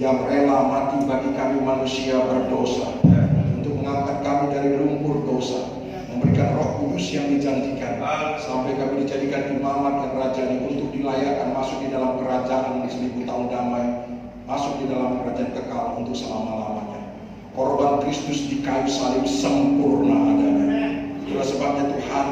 yang rela mati bagi kami manusia berdosa, untuk mengangkat kami dari lumpur dosa, memberikan Roh Kudus yang dijanjikan, sampai kami dijadikan imamat dan rajani untuk dilayakkan masuk di dalam kerajaan 1000 tahun damai, masuk di dalam kerajaan kekal untuk selama-lamanya. Korban Kristus di kayu salib sempurna adanya. Itulah sebabnya Tuhan,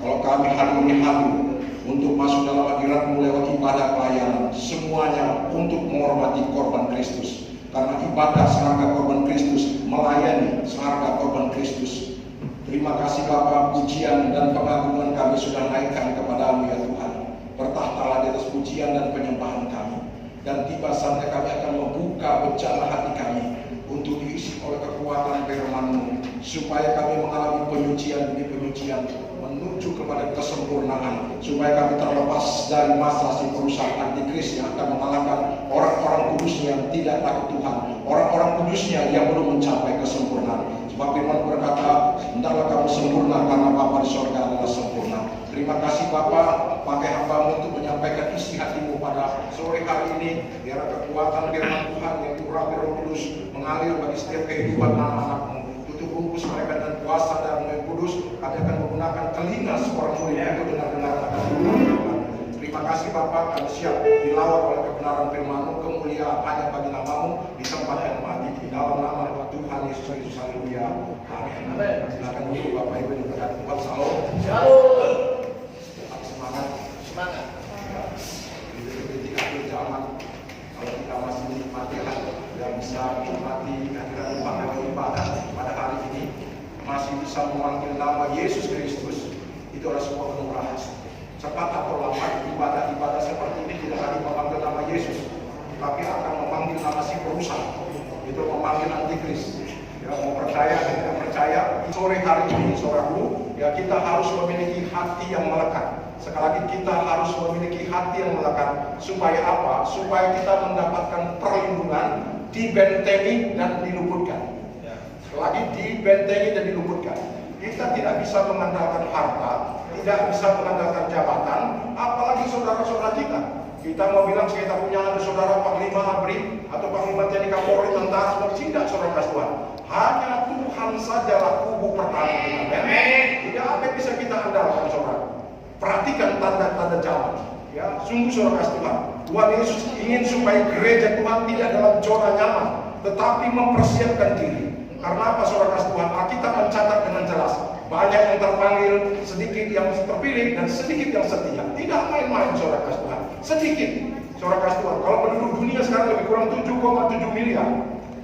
kalau kami hari ini hadir untuk masuk dalam hadirat-Mu lewat ibadah pelayanan, semuanya untuk menghormati korban Kristus. Karena ibadah seharga korban Kristus, melayani seharga korban Kristus. Terima kasih Bapa, pujian dan pengagungan kami sudah naikkan kepada-Mu ya Tuhan. Bertahtalah di atas pujian dan penyembahan kami. Dan tiba saatnya kami akan membuka bejana hati kami untuk diisi oleh kekuatan firman-Mu, supaya kami mengalami penyucian demi penyucian, menuju kepada kesempurnaan, supaya kami terlepas dari masa si perusak antikris yang akan mengalahkan orang-orang kudusnya yang tidak takut Tuhan, orang-orang kudusnya yang belum mencapai kesempurnaan. Sebab firman berkata, hendaklah kamu sempurna karena Bapa di sorga adalah sempurna. Terima kasih Bapa, pakai hamba-Mu untuk menyampaikan isi hati-Mu pada sore hari ini. Biar kekuatan firman Tuhan yang urapi Roh Kudus mengalir bagi setiap kehidupan anak-anak-Mu. Tutup bungkus mereka dan kuasa dan Roh Kudus. Kami akan menggunakan telinga seorang murid untuk dengar-dengar kata Tuhan. Terima kasih Bapa, kami siap dilawat oleh kebenaran firman-Mu. Kemuliaan hanya bagi nama-Mu di tempat yang mati. Di dalam nama Tuhan Yesus Kristus, haleluya. Amin. Silakan dulu Bapak Ibu diberkati Tuhan. Shalom. Semangat. Di detik-detik akhir zaman, kalau kita masih menikmati dan bisa menikmati kehadiran Tuhan lewat ibadah pada hari ini, masih bisa memanggil nama Yesus Kristus, itu adalah sebuah kemurahan. Cepat atau lambat, ibadah-ibadah seperti ini tidak lagi memanggil nama Yesus, tapi akan memanggil nama si perusak, itu memanggil antikris. Ya, mau percaya atau tidak percaya, sore hari ini, saudaraku, ya kita harus memiliki hati yang melekat. Sekali lagi kita harus memiliki hati yang melekat. Supaya apa? Supaya kita mendapatkan perlindungan, dibentengi dan diluputkan. Sekali lagi dibentengi dan diluputkan. Kita tidak bisa mengandalkan harta, tidak bisa mengandalkan jabatan, apalagi saudara-saudara kita. Kita mau bilang kita punya ada saudara Panglima ABRI atau Panglima TNI Kapolri, tentara, semua tidak, saudara Tuhan. Hanya Tuhan sajalah kubu pertahanan kita. Tidak ada yang bisa kita andalkan, saudara. Perhatikan tanda-tanda zaman. Ya, sungguh saudara Tuhan. Tuhan Yesus ingin supaya gereja Tuhan tidak dalam zona nyaman, tetapi mempersiapkan diri. Karena apa saudara Tuhan? Alkitab mencatat dengan jelas. Banyak yang terpanggil, sedikit yang terpilih, dan sedikit yang setia. Tidak main-main saudara Tuhan. Sedikit saudara Tuhan. Kalau penduduk dunia sekarang lebih kurang 7,7 miliar.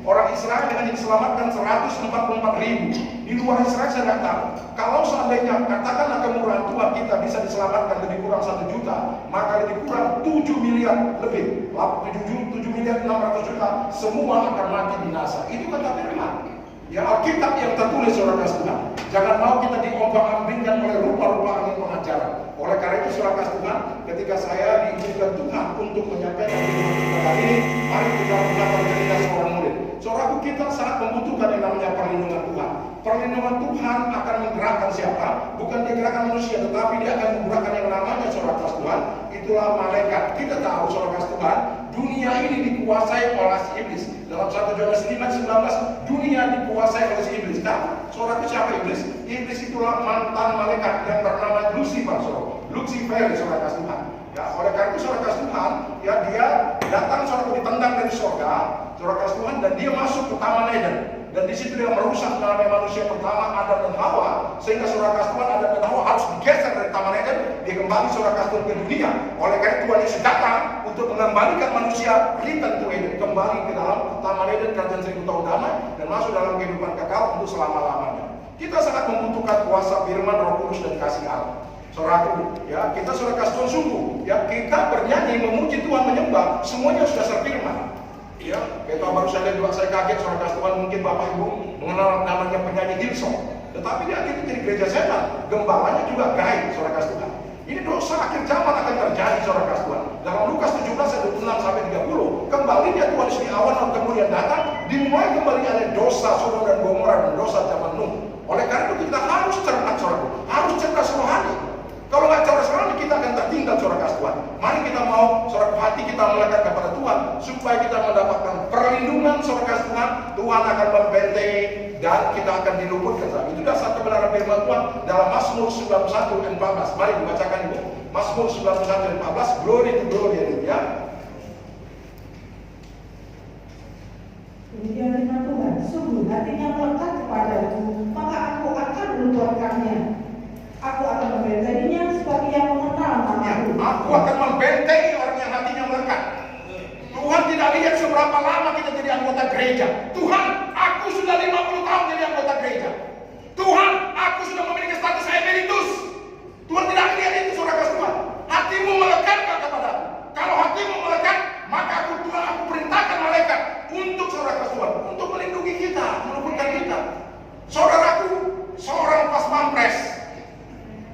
Orang Israel dengan diselamatkan 144.000. Di luar Israel saya tidak tahu. Kalau seandainya katakanlah kemurahan Tuhan kita bisa diselamatkan lebih kurang 1 juta, maka lebih kurang 7 miliar lebih. 7 miliar 600 juta semua akan mati binasa. Itu kata firman. Ya, Alkitab yang tertulis saudara Tuhan. Jangan mau kita diombang-ambingkan oleh rupa-rupa angin pengajaran. Oleh karena itu saudara Tuhan, ketika saya diizinkan Tuhan untuk menyampaikan firman kita kali ini, mari kita mendapat cerita seorang murid. Saudaraku, kita sangat membutuhkan yang namanya perlindungan Tuhan. Perlindungan Tuhan akan menggerakkan siapa? Bukan dia gerakkan manusia, tetapi dia akan menggerakkan yang namanya saudara Tuhan. Itulah malaikat. Kita tahu saudara Tuhan, dunia ini dikuasai oleh si iblis. Dalam 1 Yohanes 5:19, dunia dikuasai oleh si iblis. Nah, saudara siapa iblis? Iblis itulah mantan malaikat yang bernama Lucifer, saudara. Lucifer, saudara Tuhan. Ya, oleh karena itu saudara Tuhan, ya dia datang saudara ditendang dari surga, saudara Tuhan, dan dia masuk ke Taman Eden. Dan di situ dia merusak namanya manusia pertama, Adam dan Hawa, sehingga saudara Tuhan, Adam dan Hawa harus digeser dari Taman Eden. Dia kembali saudara Tuhan ke dunia. Oleh karena Tuhan Yesus datang untuk mengembalikan manusia return to Eden, kembali ke dalam Taman Eden, kerajaan 1000 tahun damai, dan masuk dalam kehidupan kekal untuk selama-lamanya. Kita sangat membutuhkan kuasa firman, Roh Kudus dan kasih Allah. Saudaraku, ya kita saudara Tuhan sungguh, ya kita bernyanyi, memuji Tuhan, menyembah, semuanya sudah serfirman. Ya, kita baru saja juga saya kaget saudara Tuhan, mungkin Bapak Ibu mengenal namanya penyanyi Hillsong, tetapi dia akhirnya jadi gereja setan, gembalanya juga gaib saudara Tuhan. Ini dosa akhir zaman akan terjadi saudara Tuhan. Dalam Lukas 17:26-30, kembali dia Tuhan di awan dan kemudian datang, dimulai kembali ada dosa Sodom dan Gomora dan dosa zaman Nuh. Oleh karena itu kita harus cermat saudara, harus cerdas rohani. Kalau nggak cerdas rohani kita akan tertinggal saudara Tuhan. Mari kita mau saudara hati kita melekat kepada Tuhan. Tuhan supaya kita mendapatkan perlindungan saudara Tuhan. Tuhan akan membentengi dan kita akan diluputkan. Itu dasar kebenaran firman Tuhan dalam Mazmur 91 ayat 14. Mari dibacakan Ibu. Mazmur 91 ayat 14. Glory to glory, ya. Demikian firman Tuhan, sungguh hatinya melekat kepadaku, maka aku akan melupakannya. Aku akan membentenginya sebagai yang mengenal namaku. Aku akan membentengi orang yang hatinya melekat. Tuhan tidak lihat seberapa lama kita jadi anggota gereja. Tuhan, aku sudah 50 tahun jadi anggota gereja. Tuhan, aku sudah memiliki status emeritus. Tuhan tidak lihat itu, saudara Tuhan. Hatimu melekat kepada aku. Kalau hatimu melekat, maka Tuhan, aku perintahkan malaikat untuk saudara Tuhan, untuk melindungi kita, meluputkan kita. Saudaraku, seorang pas pampres,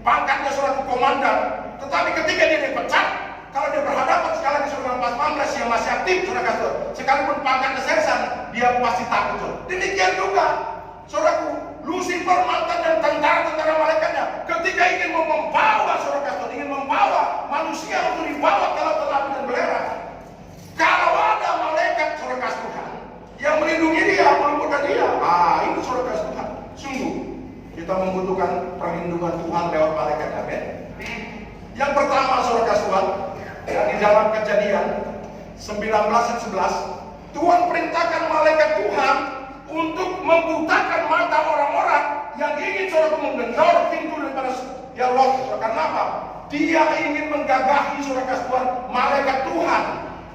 pangkatnya saudaraku komandan, tetapi ketika dia dipecat, kalau dia berhadapan sekali lagi seorang pas pampres yang masih aktif, saudara Tuhan, sekalipun pangkatnya sersan, dia pasti takut. Demikian juga, saudaraku, Lucifer, mantan dan tentara-tentara malaikatnya, ketika ingin membawa saudara Tuhan, ingin membawa manusia untuk dibawa ke lautan api dan belerang. Kalau ada malaikat saudara Tuhan yang melindungi dia, meluputkan dia, itu saudara Tuhan. Sungguh kita membutuhkan perlindungan Tuhan lewat malaikat. Amin. Yang pertama saudara Tuhan, di dalam Kejadian 19:11, Tuhan perintahkan malaikat Tuhan untuk membutakan mata orang-orang yang ingin saudara menggendor pintu daripada Lot. Karena apa? Dia ingin menggagahi saudara Tuhan malaikat Tuhan.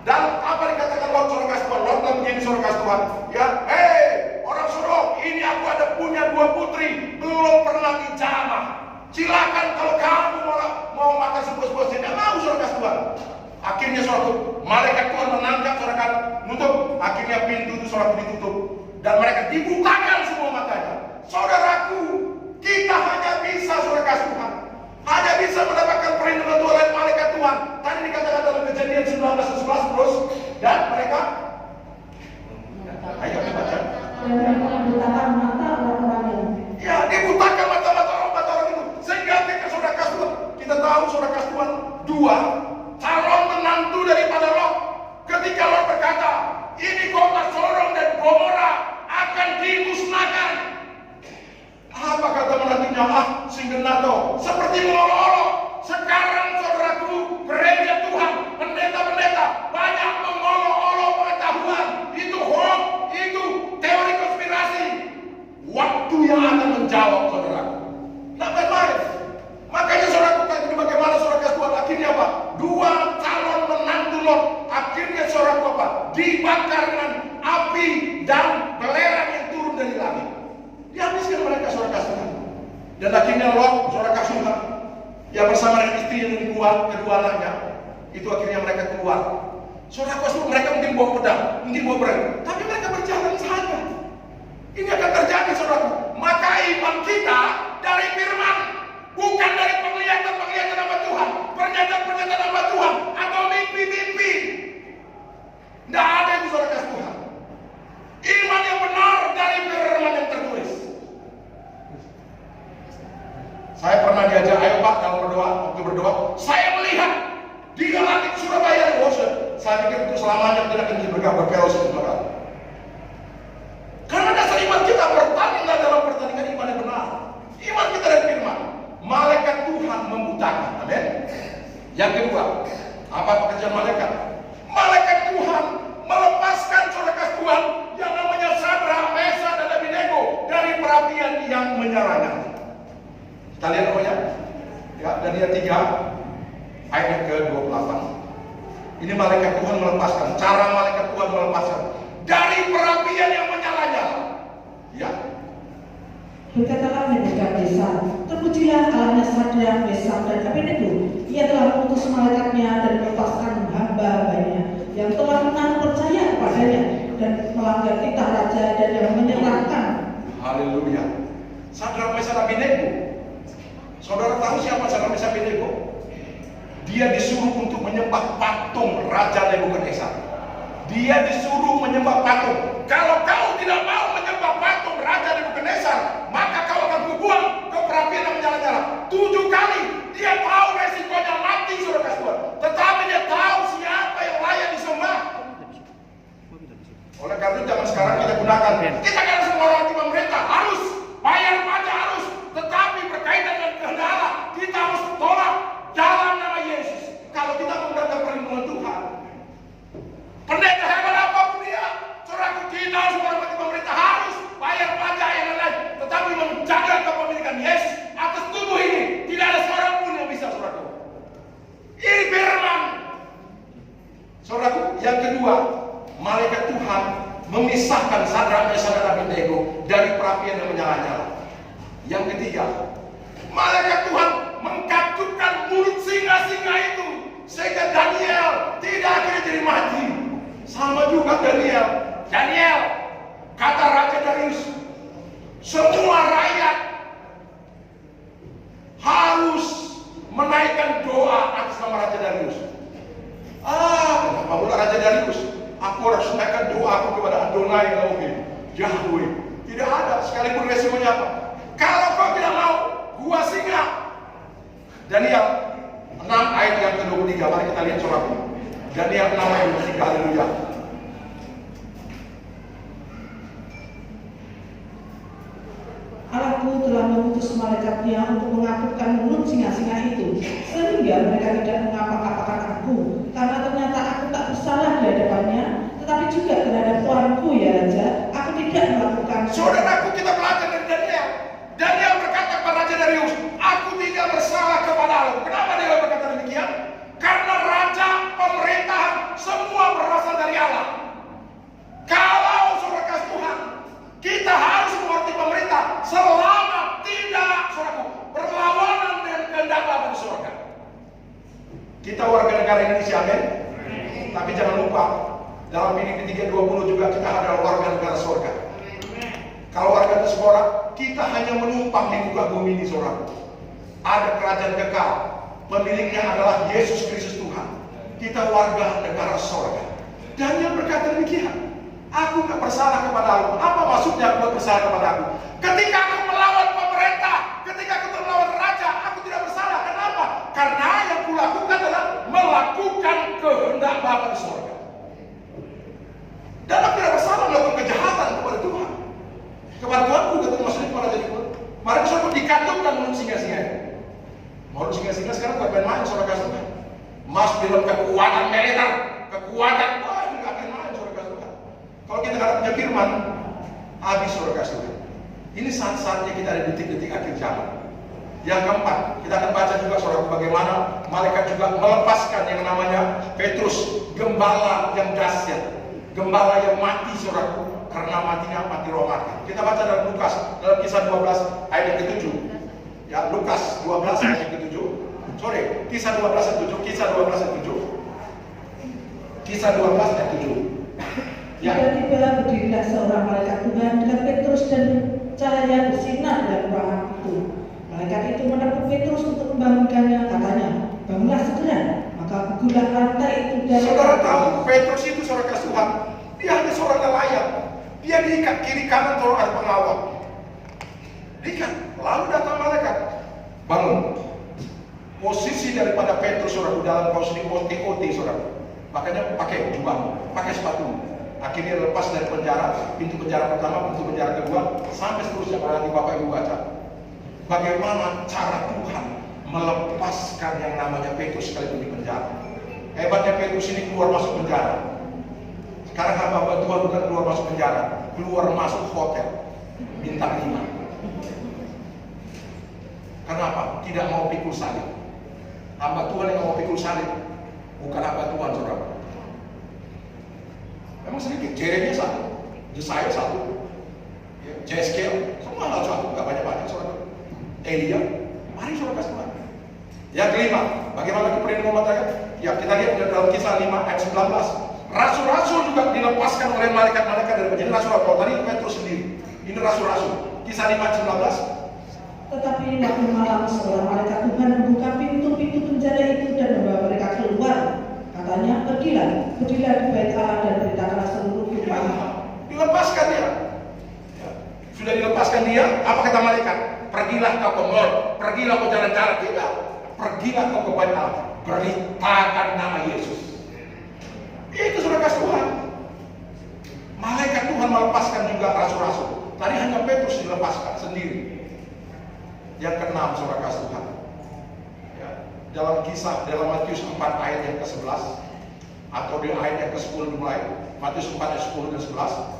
Dan apa dikatakan Lot, saudara Tuhan? Lot menjadi saudara Tuhan. Ya, hei orang Sodom, ini aku ada punya 2 putri, belum pernah dijamah. Silakan kalau kamu mau makan sepuas-puas, tidak mau saudara Tuhan. Akhirnya saudara, malaikat Tuhan menangkap saudara, nutup. Akhirnya pintu itu saudara ditutup dan mereka dibukakan semua matanya. Saudaraku, kita hanya bisa saudara Tuhan, hanya bisa mendapatkan perlindungan Tuhan oleh malaikat Tuhan. Tadi dikatakan dalam Kejadian 19:11 terus, dan mereka ayo kita baca. Dibutakan mata orang-orang. Ya, dibutakan mata-mata orang itu. Sehingga ketika saudara Tuhan, kita tahu saudara Tuhan, 2 calon menantu daripada Lot. Ketika Lot berkata, ini kota Sodom dan Gomora akan dimusnahkan. Apa kata menantunya? Singgenato, seperti mengolok-olok. Sekarang saudaraku, gereja Tuhan, pendeta-pendeta banyak mengolok-olok pengetahuan. Itu hoax, itu teori konspirasi. Waktu yang akan menjawab saudaraku. Tidak main-main. Makanya saudaraku, tadi bagaimana saudara Tuhan akhirnya apa? 2 calon menantu Lot akhirnya saudaraku apa? Dibakar dengan api dan belerang yang turun dari langit. Dihabiskan mereka saudara Tuhan. Dan akhirnya Lot saudara Tuhan yang bersama dengan istri yang kedua anaknya, itu akhirnya mereka keluar. Saudara Tuhan, mereka mungkin bawa pedang, mungkin bawa berang, tapi mereka berjalan saja. Ini akan terjadi saudaraku. Maka iman kita dari firman, bukan dari penglihatan nama Tuhan, pernyataan nama Tuhan, atau mimpi-mimpi. Tidak ada itu saudara Tuhan. Iman yang benar dari firman yang tertulis. Saya pernah diajak, ayo Pak, kalau berdoa, waktu berdoa, saya melihat di langit Surabaya, saya pikir itu selamanya tidak akan berkelos itu belakang. Karena dasar iman kita bertandinglah dalam pertandingan iman yang benar. Iman kita dari firman. Malaikat Tuhan membutakan. Amin. Yang kedua, apa pekerjaan malaikat? Malaikat Tuhan melepaskan saudara Tuhan yang namanya Sadrak, Mesakh dan Abednego dari perapian yang menyalanya. Kita lihat namanya. Ya, Daniel 3 ayat ke-28. Ini malaikat Tuhan melepaskan. Cara malaikat Tuhan melepaskan dari perapian yang menyala-nyala. Ya. Berkatalah Nebukadnezar, terpujilah Allahnya Sadrak, Mesakh dan Abednego. Ia telah mengutus malaikatnya dan melepaskan hamba-hambanya yang telah menaruh percaya kepadanya dan melanggar titah raja dan yang menyerahkan. Haleluya. Sadrak, Mesakh dan Abednego. Saudara tahu siapa Sadrak, Mesakh dan Abednego? Dia disuruh untuk menyembah patung Raja Nebukadnezar. Dia disuruh menyembah patung. Kalau kau tidak mau menyembah patung Raja Nebukadnezar, maka kau akan kubuang ke perapian yang menyala-nyala. 7 kali dia tahu resikonya mati saudara Tuhan. Tetapi dia tahu siapa yang layak disembah. mengatakan kita kan harus menghormati pemerintah, harus bayar pajak, harus, tetapi berkaitan dengan kehendak Allah kita harus tolak dalam nama Yesus. Kalau kita menggunakan perlindungan Tuhan, pendeta hebat apapun dia, saudaraku, kita harus menghormati pemerintah, harus bayar pajak yang lain, tetapi menjaga kepemilikan Yesus atas tubuh ini. Tidak ada seorang pun yang bisa, saudaraku. Ini firman. Saudaraku, yang kedua, malaikat Tuhan memisahkan Sadrak, Mesak, dan Abednego dari perapian yang menyala-nyala. Yang ketiga, malaikat Tuhan mengkatupkan mulut singa-singa itu sehingga Daniel tidak akhirnya jadi mati. Sama juga Daniel, kata Raja Darius, semua rakyat harus menaikkan doa atas nama Raja Darius. Kenapa pula Raja Darius? Aku harus menaikkan doa aku kepada Adonai Elohim, Yahweh. Tidak ada, sekalipun resikonya apa. Kalau kau tidak mau, gua singa. Daniel 6 ayat yang ke-23, mari kita lihat saudaraku. Daniel 6 ayat 23, haleluya. Allahku telah mengutus malaikatnya untuk mengakupkan mulut singa-singa itu, sehingga mereka tidak mengapak-apakan aku, karena ternyata aku tak bersalah di hadapannya, tetapi juga terhadap tuanku ya Raja, aku tidak melakukan. Saudaraku, kita belajar dari Daniel. Daniel berkata kepada Raja Darius, aku tidak bersalah kepada Allah. Kenapa dia berkata demikian? Karena raja, pemerintahan, semua berasal dari Allah. Kalau saudara kasih Tuhan, kita harus mengerti pemerintah selama tidak, saudaraku, berlawanan dengan kehendak Bapa di surga. Kita warga negara Indonesia, amin. Tapi jangan lupa, dalam Filipi 3:20 juga kita adalah warga negara surga. Kalau warga diaspora, kita hanya menumpang di muka bumi ini, saudara. Ada kerajaan kekal, pemiliknya adalah Yesus Kristus Tuhan. Kita warga negara surga. Daniel berkata demikian. Aku tak bersalah kepada Allah. Apa maksudnya aku bersalah kepada aku? Ketika aku melawan pemerintah, ketika aku melawan raja, aku tidak bersalah. Kenapa? Karena yang kulakukan adalah melakukan kehendak Bapa di surga. Dan aku tidak bersalah melakukan kejahatan kepada Tuhan. Kepada Tuhan juga maksudnya kepada jadi Tuhan. Mari saudara dikatupkan mulut singa-singa itu. Mulut singa-singa sekarang bukan main-main, saudara kasih Tuhan. Mas dalam kekuatan militer, kekuatan, ini nggak main-main, saudara kasih Tuhan. Kalau kita nggak punya firman, habis saudara kasih Tuhan. Ini saat-saatnya kita ada detik-detik akhir zaman. Yang keempat, kita akan baca juga saudara bagaimana malaikat juga melepaskan yang namanya Petrus, gembala yang dahsyat, gembala yang mati saudaraku, karena matinya mati roh mati. Kita baca dalam Lukas, dalam kisah 12 ayat yang ke-7. Ya, Lukas 12 ayat yang ke-7. Kisah 12 ayat 7. Kisah 12 ayat 7. Kisah 12 ayat 7. Ya. Tiba-tiba berdirilah seorang malaikat Tuhan dengan Petrus dan cahaya bersinar dalam ruangan itu. Malaikat itu menepuk Petrus untuk membangunkannya, katanya, bangunlah segera. Maka gugulah rantai itu dari. Saudara tahu Petrus itu saudara kasih Tuhan, dia hanya seorang nelayan. Dia diikat kiri kanan oleh ada pengawal. Diikat, lalu datang malaikat, bangun. Posisi daripada Petrus saudara dalam posisi OT saudara. Makanya pakai jubah, pakai sepatu. Akhirnya lepas dari penjara, pintu penjara pertama, pintu penjara kedua, sampai seterusnya. Kalau nanti Bapak Ibu baca, bagaimana cara Tuhan melepaskan yang namanya Petrus sekalipun di penjara. Hebatnya Petrus ini keluar masuk penjara. Sekarang hamba Tuhan bukan keluar masuk penjara, keluar masuk hotel bintang 5. Kenapa? Tidak mau pikul salib. Hamba Tuhan yang mau pikul salib bukan hamba Tuhan, saudara. Memang sedikit, Jeremia 1, Yesaya 1, Jeskel, semua hal satu, nggak banyak-banyak, saudara. Elia, mari saudara kasih Tuhan. Yang kelima, bagaimana perlindungan umat rakyat? Ya, kita lihat dalam kisah 5 ayat 19. Rasul-rasul juga dilepaskan oleh malaikat-malaikat dari penjara. Rasul apa? Tadi Petrus sendiri. Ini rasul-rasul. Kisah 5 ayat 19. Tetapi waktu malam seorang malaikat Tuhan membuka pintu-pintu penjara itu dan membawa mereka keluar. Katanya, pergilah di bait Allah dan beritakanlah seluruh firman. Dilepaskan dia. Ya. Sudah dilepaskan dia, apa kata malaikat? Pergilah kau ke mall, pergilah kau jalan-jalan. Tidak. Pergilah kau ke bait Allah, beritakan nama Yesus. Itu sudah kasih Tuhan. Malaikat Tuhan melepaskan juga rasul-rasul. Tadi hanya Petrus dilepaskan sendiri. Yang keenam, saudara kasih Tuhan. Ya, dalam Matius 4 ayat yang ke-11 atau di ayat yang ke-10 dimulai. Matius 4 ayat 10 dan 11.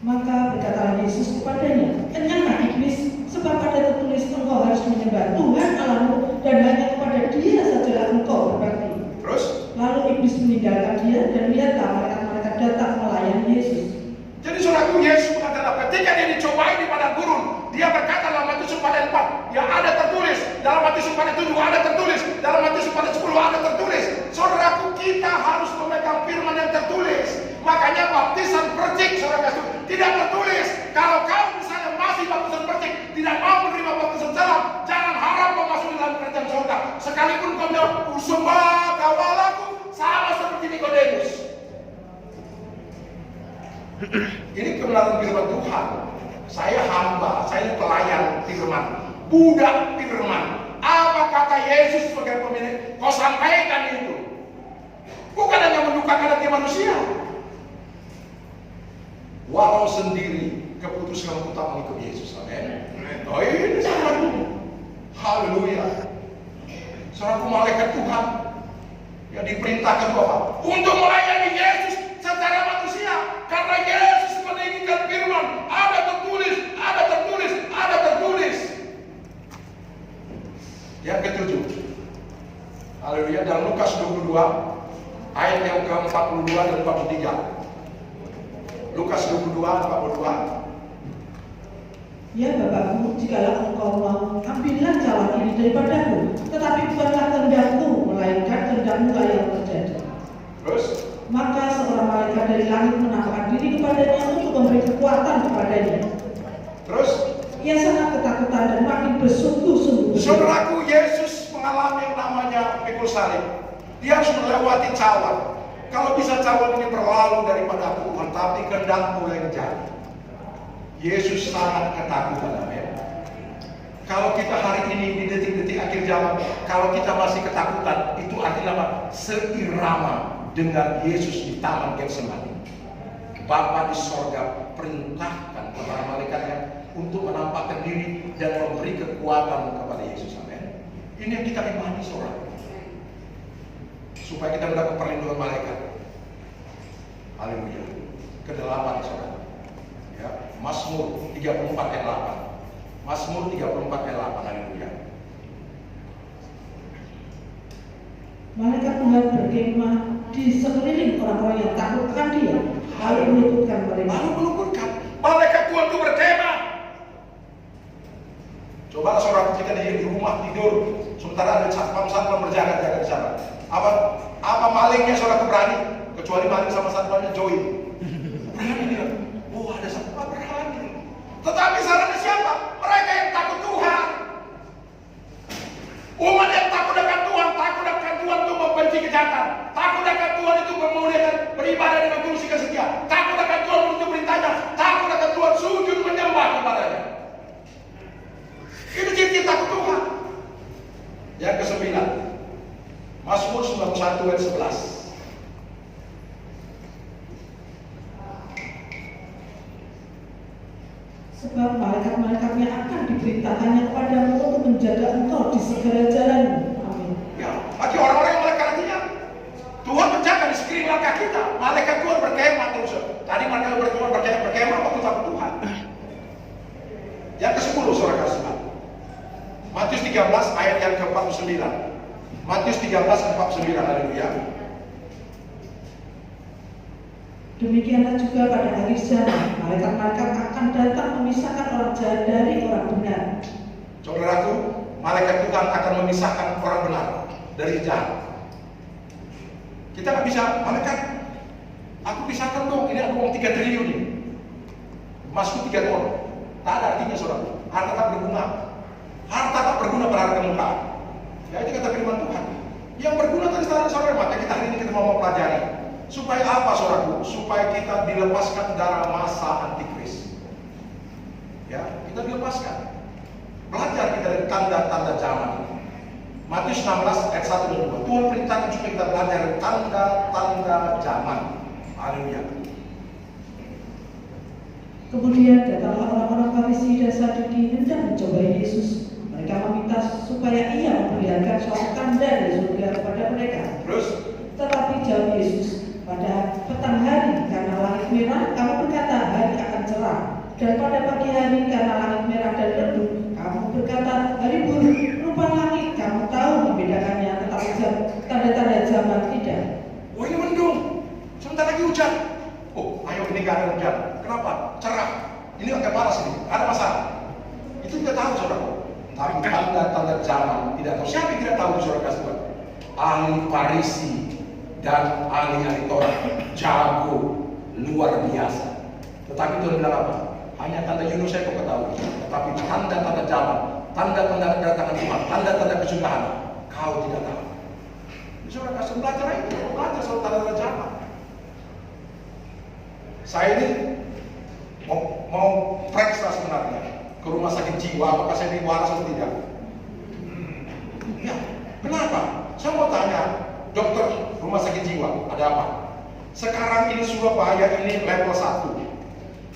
Maka berkatalah Yesus kepadanya, kenyanglah iblis, sebab ada tertulis engkau harus menyembah Tuhan Allahmu dan hanya kepada Dia sajalah engkau berbakti. Terus? Lalu iblis meninggalkan dia dan lihatlah malaikat-malaikat datang melayani Yesus. Jadi saudaraku, Yesus adalah ketika dia dicobai di padang gurun, dia berkata dalam Matius 4 ayat 4, ya ada tertulis, dalam Matius 4 ayat 7 ada tertulis, dalam Matius 4 ayat 10 ada tertulis. Saudaraku, kita harus memegang firman yang tertulis. Makanya baptisan percik, saudara kasih, tidak tertulis. Kalau kau misalnya masih baptisan percik, tidak mau menerima baptisan salam, jangan harap kau masuk dalam kerajaan surga. Sekalipun kau bilang, sembah kawalaku, sama seperti Nikodemus. Ini kebenaran firman Tuhan. Saya hamba, saya pelayan firman, budak firman. Apa kata Yesus sebagai pemilik? Kau sampaikan itu. Bukan hanya mendukakan hati manusia. Walau sendiri keputusan untuk mengikut Yesus. Amin. Oh ini saudaraku. Haleluya. Saudaraku, malaikat Tuhan yang diperintahkan Bapak untuk melayani Yesus secara manusia, karena Yesus meninggikan firman, ada tertulis, ada tertulis, ada tertulis. Yang ketujuh, haleluya, dalam Lukas 22 ayat yang ke-42 dan 43. Lukas 22 42. Ya Bapakku, jikalau engkau mau, ambillah cawan ini daripadaku, tetapi bukanlah kehendakku, melainkan kehendakmu yang terjadi. Terus? Maka seorang malaikat dari langit menampakkan diri kepadanya untuk memberi kekuatan kepadanya. Terus? Ia sangat ketakutan dan makin bersungguh-sungguh. Saudaraku, Yesus mengalami yang namanya pikul salib. Dia harus melewati cawan. Kalau bisa cawan ini berlalu daripada Tuhan, tapi kehendakmu yang jadi. Yesus sangat ketakutan, amin. Kalau kita hari ini di detik-detik akhir zaman, kalau kita masih ketakutan, itu artinya apa? Seirama dengan Yesus di Taman Getsemani. Bapa di sorga perintahkan kepada malaikatnya untuk menampakkan diri dan memberi kekuatan kepada Yesus, amin. Ini yang kita imani, saudara, supaya kita mendapat perlindungan malaikat. Haleluya. Ke-8, saudara. Ya, Mazmur 34 ayat 8. Mazmur 34 ayat 8. Haleluya. Malaikat Tuhan berkemah di sekeliling orang-orang yang takut akan Dia, lalu meluputkan mereka. Malaikat Tuhan itu berkemah. Coba saudara, kita di rumah tidur, sementara ada satpam berjaga-jaga di sana. Apa malingnya saudara berani? Kecuali maling sama satpamnya join. Berani dia. Oh, ada satpam berani. Tetapi salahnya siapa? Mereka yang takut Tuhan. Umat yang takut akan Tuhan, takut akan Tuhan itu membenci kejahatan. Takut akan Tuhan itu memuliakan, beribadah dengan tulus dan setia. Takut akan Tuhan untuk perintahnya. Takut akan Tuhan sujud menyembah kepadanya. Itu ciri takut Tuhan. Yang ke-9, Mazmur 91 ayat 11. Sebab malaikat-malaikatnya akan diperintahkannya kepadamu untuk menjaga engkau di segala jalanmu. Amin. Ya, bagi orang-orang yang melangkah hatinya, Tuhan menjaga di sekeliling langkah kita. Malaikat Tuhan berkemah terus. Tadi mereka berkemah waktu takut Tuhan. Yang ke-10, saudara kasih. Matius 13 ayat yang ke-49. Matius 13 ayat 49. Haleluya. Demikianlah juga pada hari zaman, malaikat-malaikat akan datang memisahkan orang jahat dari orang benar. Saudaraku, malaikat Tuhan akan memisahkan orang benar dari jahat. Kita nggak bisa, malaikat, aku pisahkan dong, ini aku uang 3 triliun nih, emasku 3 ton. Tak ada artinya, saudara. Harta tak berguna. Harta tak berguna berharga muka. Ya, itu kata firman Tuhan. Yang berguna tadi saudara, maka kita hari ini kita mau pelajari. Supaya apa, saudaraku? Supaya kita dilepaskan dari masa antikris. Ya, kita dilepaskan. Belajar kita dari tanda-tanda zaman ini. Matius 16 ayat 1 dan 2. Tuhan perintahkan supaya kita belajar dari tanda-tanda zaman. Haleluya. Kemudian datanglah orang-orang Farisi dan Saduki hendak mencobai Yesus. Mereka meminta supaya ia memperlihatkan suatu tanda dari surga kepada mereka. Terus? Tetapi jawab Yesus, pada petang hari karena langit merah, kamu berkata hari akan cerah. Dan pada pagi hari karena langit merah dan redup, kamu berkata hari buruk. Rupa langit kamu tahu membedakannya, tetapi tanda-tanda zaman tidak. Oh, ini mendung, sebentar lagi hujan. Oh, ayo ini gak ada hujan. Kenapa? Cerah. Ini agak panas ini. Ada masalah. Itu tidak tahu, saudara. Tapi tanda-tanda zaman tidak tahu. Siapa yang tidak tahu, saudara kasih? Ahli Farisi dan ahli Taurat, jago, luar biasa. Tetapi Tuhan bilang apa? Hanya tanda Yunus saya kok ketahui. Tetapi tanda-tanda zaman, tanda-tanda kedatangan Tuhan, tanda-tanda kesudahan, kau tidak tahu. Saudara kasih belajar itu, belajar soal tanda-tanda zaman. Saya ini mau periksa sebenarnya ke rumah sakit jiwa, apakah saya ini waras atau tidak? Ya, kenapa? Saya mau tanya, dokter rumah sakit jiwa, ada apa? Sekarang ini Surabaya ini level 1.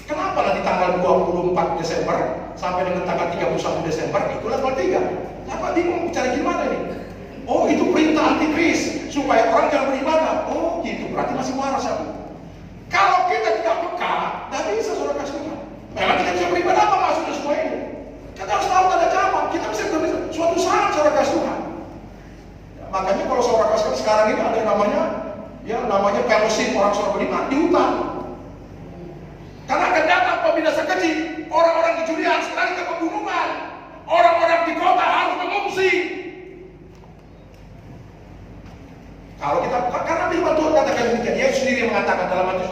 Kenapa nanti tanggal 24 Desember sampai dengan tanggal 31 Desember itu level 3? Apa bingung cara gimana ini? Oh, itu perintah antikris supaya orang jangan beribadah. Oh, gitu. Berarti masih waras ya. Kalau kita tidak peka, tidak bisa saudara kasih Tuhan. Memang kita bisa beribadah apa maksudnya semua ini? Kita harus tahu tanda zaman. Kita bisa suatu saat saudara kasih Tuhan. Ya, makanya kalau saudara kasih Tuhan sekarang ini ada yang namanya fellowship orang saudara beriman di hutan. Karena akan datang pembinasa keji, orang-orang di Julian sekarang ke pegunungan, orang-orang di kota harus mengungsi. Kalau kita, karena firman Tuhan katakan demikian, Yesus sendiri mengatakan dalam Matius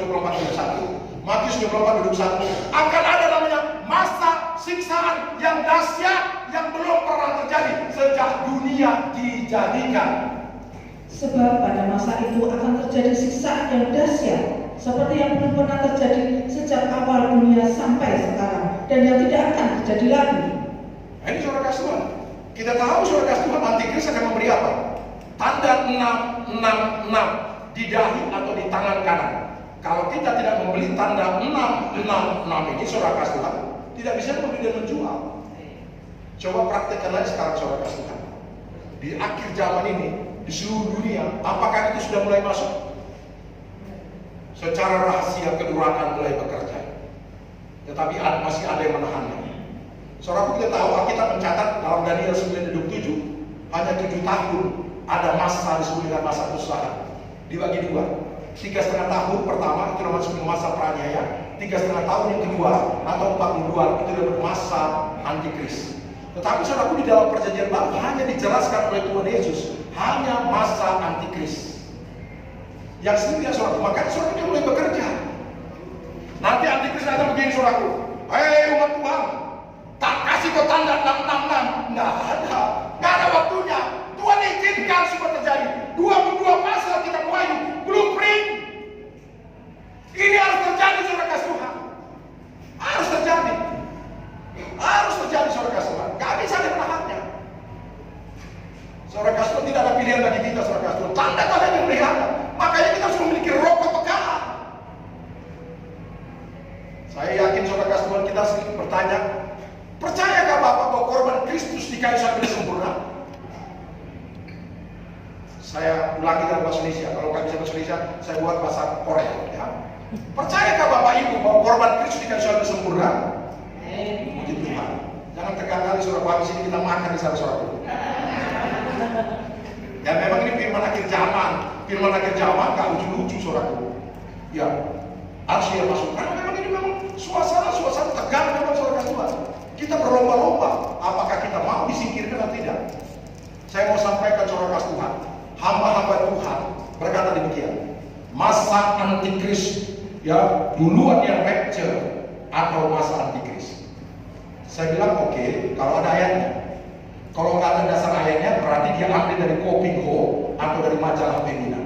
24:1, akan ada namanya masa siksaan yang dahsyat yang belum pernah terjadi sejak dunia dijadikan. Sebab pada masa itu akan terjadi siksaan yang dahsyat seperti yang belum pernah terjadi sejak awal dunia sampai sekarang, dan yang tidak akan terjadi lagi. Nah, ini saudara kasih Tuhan. Kita tahu saudara kasih Tuhan antikris akan memberi apa? Tanda 666 di dahi atau di tangan kanan. Kalau kita tidak membeli tanda 666 ini, saudara kasih Tuhan, tidak bisa membeli dan menjual. Coba praktekkan lagi sekarang saudara kasih Tuhan. Di akhir zaman ini, di seluruh dunia, apakah itu sudah mulai masuk? Secara rahasia kedurakan mulai bekerja. Tetapi masih ada yang menahannya. Saudara, kita tahu Alkitab mencatat dalam Daniel 9:27 hanya 7 tahun ada masa disebut dengan masa usaha. Dibagi 2. 3,5 tahun pertama itu namanya masa peraniaya. 3,5 tahun yang kedua atau 42 itu disebut masa antikris. Tetapi saudaraku di dalam perjanjian baru hanya dijelaskan oleh Tuhan Yesus hanya masa antikris. Yang setia saudaraku, makanya saudaraku dia mulai bekerja. Nanti antikris akan begini saudaraku. Hei umat Tuhan, tak kasih kau tanda 666. Nggak ada waktunya. Tuhan izinkan semua terjadi. 22 pasal kita Wahyu, blueprint. Ini harus terjadi saudara kasih Tuhan. Harus terjadi. Harus terjadi saudara kasih Tuhan. Gak bisa ada penahannya. Saudara kasih Tuhan tidak ada pilihan bagi kita saudara kasih Tuhan. Tanda-tanda yang kelihatan. Makanya kita harus memiliki roh kepekaan. Saya yakin saudara kasih Tuhan kita sering bertanya, percayakah Bapak bahwa korban Kristus di kayu salib sempurna? Saya ulangi dalam bahasa Indonesia. Kalau nggak bisa bahasa Indonesia, saya buat bahasa Korea. Ya. Percayakah Bapak Ibu bahwa korban Kristus di kayu salib sempurna? Puji Tuhan. Jangan tegang kali saudara, habis ini kita makan di sana saudara. Ya memang ini firman akhir zaman. Firman akhir zaman nggak lucu-lucu saudara. Ya harus dia masuk. Karena memang ini memang suasana tegang memang saudara Tuhan. Kita berlomba-lomba. Apakah kita mau disingkirkan atau tidak? Saya mau sampaikan saudara Tuhan. Hamba-hamba Tuhan berkata demikian. Masa antikris, ya duluan yang rapture atau masa antikris. Saya bilang oke, kalau ada ayatnya. Kalau nggak ada dasar ayatnya, berarti dia ambil dari Kopingho atau dari majalah Femina.